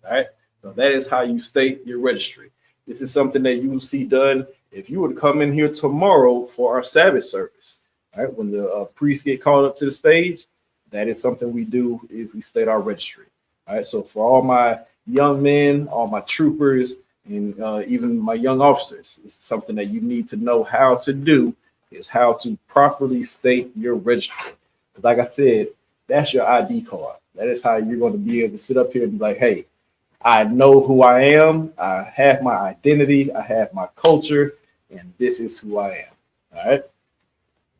right. So that is how you state your registry. This is something that you will see done if you would come in here tomorrow for our Sabbath service. All right. When the priests get called up to the stage, that is something we do, is we state our registry. All right. So for all my young men, all my troopers, and even my young officers, it's something that you need to know how to do, is how to properly state your registry. Because like I said, that's your ID card. That is how you're going to be able to sit up here and be like, hey, I know who I am. I have my identity. I have my culture, and this is who I am. All right.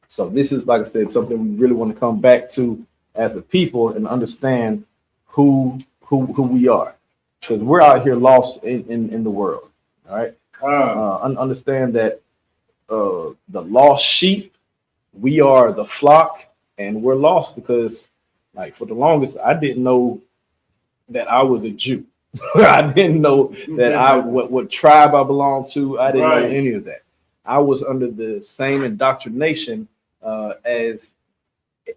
So this is, like I said, something we really want to come back to as a people and understand who we are, because we're out here lost in the world. All right. Understand that the lost sheep, we are the flock, and we're lost because, like, for the longest, I didn't know that I was a Jew. I didn't know that what tribe I belonged to. I didn't know any of that. I was under the same indoctrination as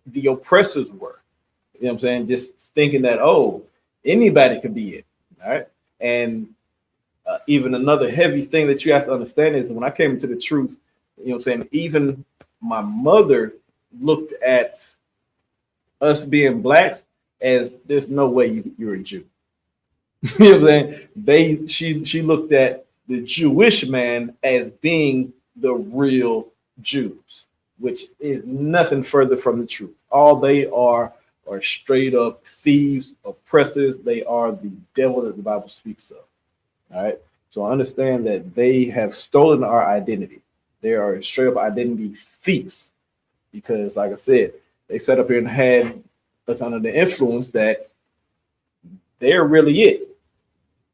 the oppressors were. You know what I'm saying? Just thinking that, oh, anybody could be it. All right. And even another heavy thing that you have to understand is when I came into the truth, you know what I'm saying, even my mother looked at us being blacks as there's no way you're a Jew. You know what I'm saying? She looked at the Jewish man as being the real Jews, which is nothing further from the truth. All they are straight up thieves, oppressors. They are the devil that the Bible speaks of. All right. So I understand that they have stolen our identity. They are straight up identity thieves, because, like I said, they sat up here and had us under the influence that they're really it.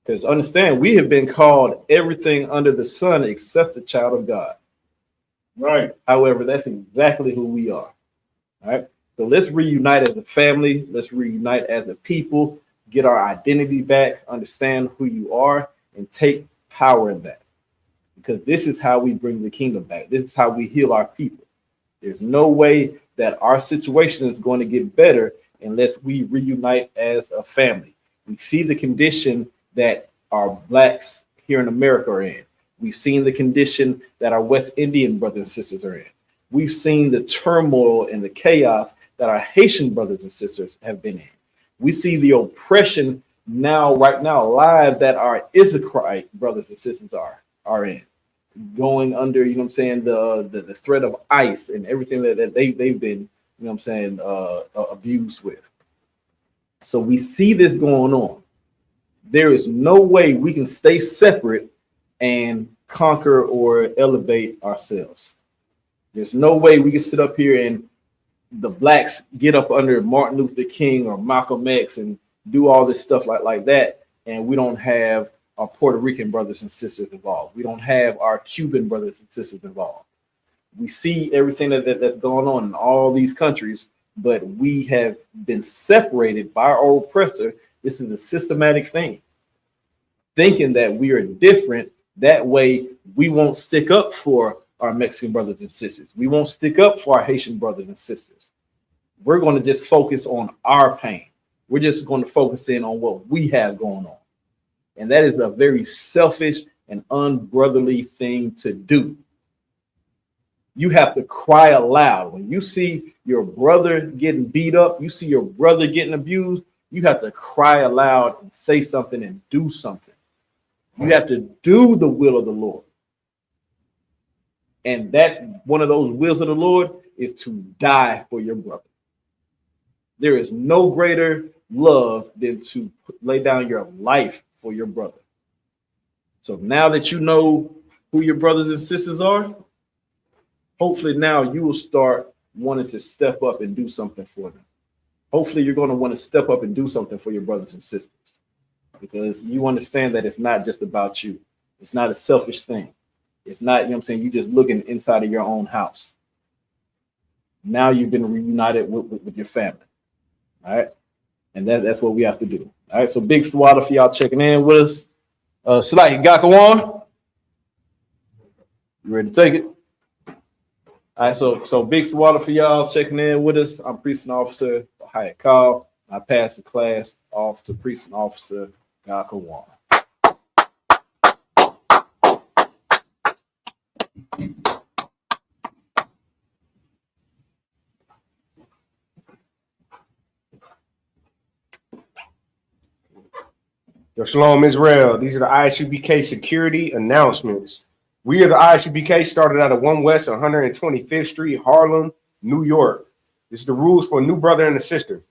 Because understand, we have been called everything under the sun except the child of God. Right. However, that's exactly who we are. All right. So let's reunite as a family. Let's reunite as a people, get our identity back, understand who you are, and take power in that. Because this is how we bring the kingdom back. This is how we heal our people. There's no way that our situation is going to get better unless we reunite as a family. We see the condition that our blacks here in America are in. We've seen the condition that our West Indian brothers and sisters are in. We've seen the turmoil and the chaos that our Haitian brothers and sisters have been in. We see the oppression right now live that our Issacharite brothers and sisters are in, going under, you know what I'm saying, the threat of ICE and everything that they've been, you know what I'm saying, abused with. So we see this going on. There is no way we can stay separate and conquer or elevate ourselves. There's no way we can sit up here and the blacks get up under Martin Luther King or Malcolm X and do all this stuff like that, and we don't have our Puerto Rican brothers and sisters involved. We don't have our Cuban brothers and sisters involved. We see everything that's going on in all these countries, but we have been separated by our oppressor This is a systematic thing. Thinking that we are different, that way we won't stick up for our Mexican brothers and sisters. We won't stick up for our Haitian brothers and sisters. We're going to just focus on our pain. We're just going to focus in on what we have going on. And that is a very selfish and unbrotherly thing to do. You have to cry aloud. When you see your brother getting beat up, you see your brother getting abused, you have to cry aloud and say something and do something. You have to do the will of the Lord. And that one of those wills of the Lord is to die for your brother. There is no greater love than to lay down your life for your brother. So now that you know who your brothers and sisters are, hopefully now you will start wanting to step up and do something for them. Hopefully you're going to want to step up and do something for your brothers and sisters, because you understand that it's not just about you. It's not a selfish thing. It's not, you know what I'm saying, you just looking inside of your own house. Now you've been reunited with your family. All right. And that's what we have to do. All right. So big swallow for y'all checking in with us. Salaki Gakawan. You ready to take it? All right. So big swallow for y'all checking in with us. I'm Precinct Officer Hyatt Kyle. I pass the class off to Precinct Officer Gakawan. Yo, Shalom Israel. These are the ISUPK security announcements. We are the ISUPK, started out at 1 West 125th Street, Harlem, New York. This is the rules for a new brother and a sister.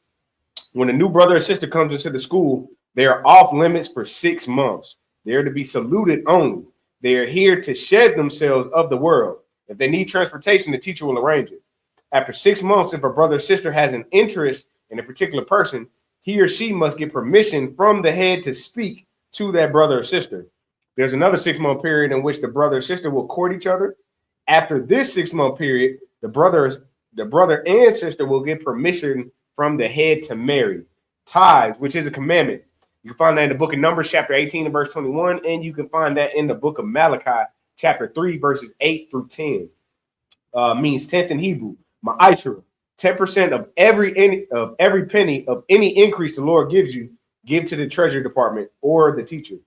When a new brother or sister comes into the school, they are off limits for 6 months. They are to be saluted only. They are here to shed themselves of the world. If they need transportation, the teacher will arrange it. After 6 months, if a brother or sister has an interest in a particular person, he or she must get permission from the head to speak to that brother or sister. There's another 6-month period in which the brother or sister will court each other. After this 6-month period, the brother and sister will get permission from the head to marry. Tithes, which is a commandment. You can find that in the book of Numbers, chapter 18 and verse 21, and you can find that in the book of Malachi, chapter 3, verses 8 through 10. Means 10th in Hebrew, ma'itra. 10% of every penny of any increase the Lord gives you, give to the treasury department or the teacher.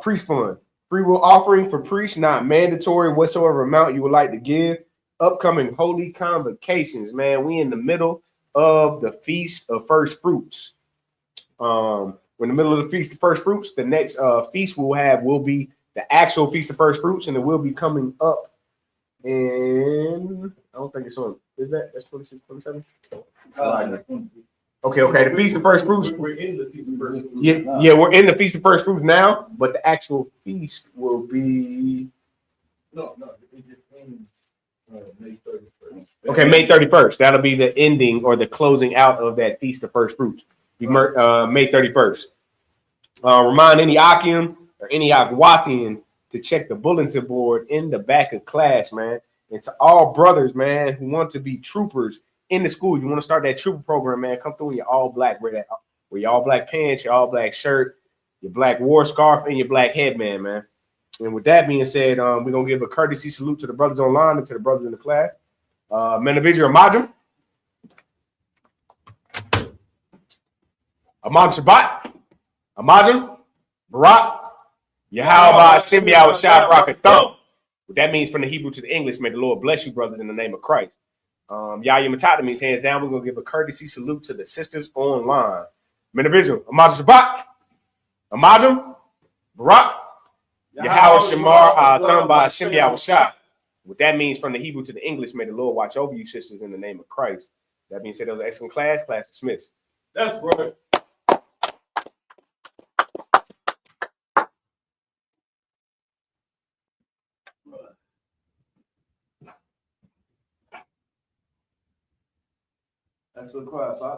Priest fund, free will offering for priests, not mandatory whatsoever amount you would like to give. Upcoming holy convocations, man. We in the middle of the Feast of First Fruits. We're in the middle of the Feast of First Fruits. The next feast we'll have will be the actual Feast of First Fruits, and it will be coming up in, I don't think it's on, that's 26, 27? Okay. The Feast of First Fruits. We're in the Feast of First Fruits. Yeah, we're in the Feast of First Fruits now, but the actual feast will be No, it just ends May 31st. Okay, May 31st. That'll be the ending or the closing out of that Feast of First Fruits. May 31st. Remind any Akim or any Akwathian to check the bulletin board in the back of class, man. And to all brothers, man, who want to be troopers in the school, you want to start that trooper program, man, come through in your all black, wear your all black pants, your all black shirt, your black war scarf, and your black headband, man. And with that being said, we're going to give a courtesy salute to the brothers online and to the brothers in the class. Menavizir Amajim. Amag Shabbat. Amajim. Barak. Yahweh Hashem Yahweh Shai Barakathum. What that means from the Hebrew to the English, may the Lord bless you, brothers, in the name of Christ. Yahya Matata means hands down. We're going to give a courtesy salute to the sisters online. Men of Israel, Amajim Shabbat, Amajim, Barak, Yahweh Shamar, Atham by Hashem Yahweh Shai. What that means from the Hebrew to the English, may the Lord watch over you, sisters, in the name of Christ. That being said, that was an excellent class. Class dismissed. That's right. Excellent class, huh?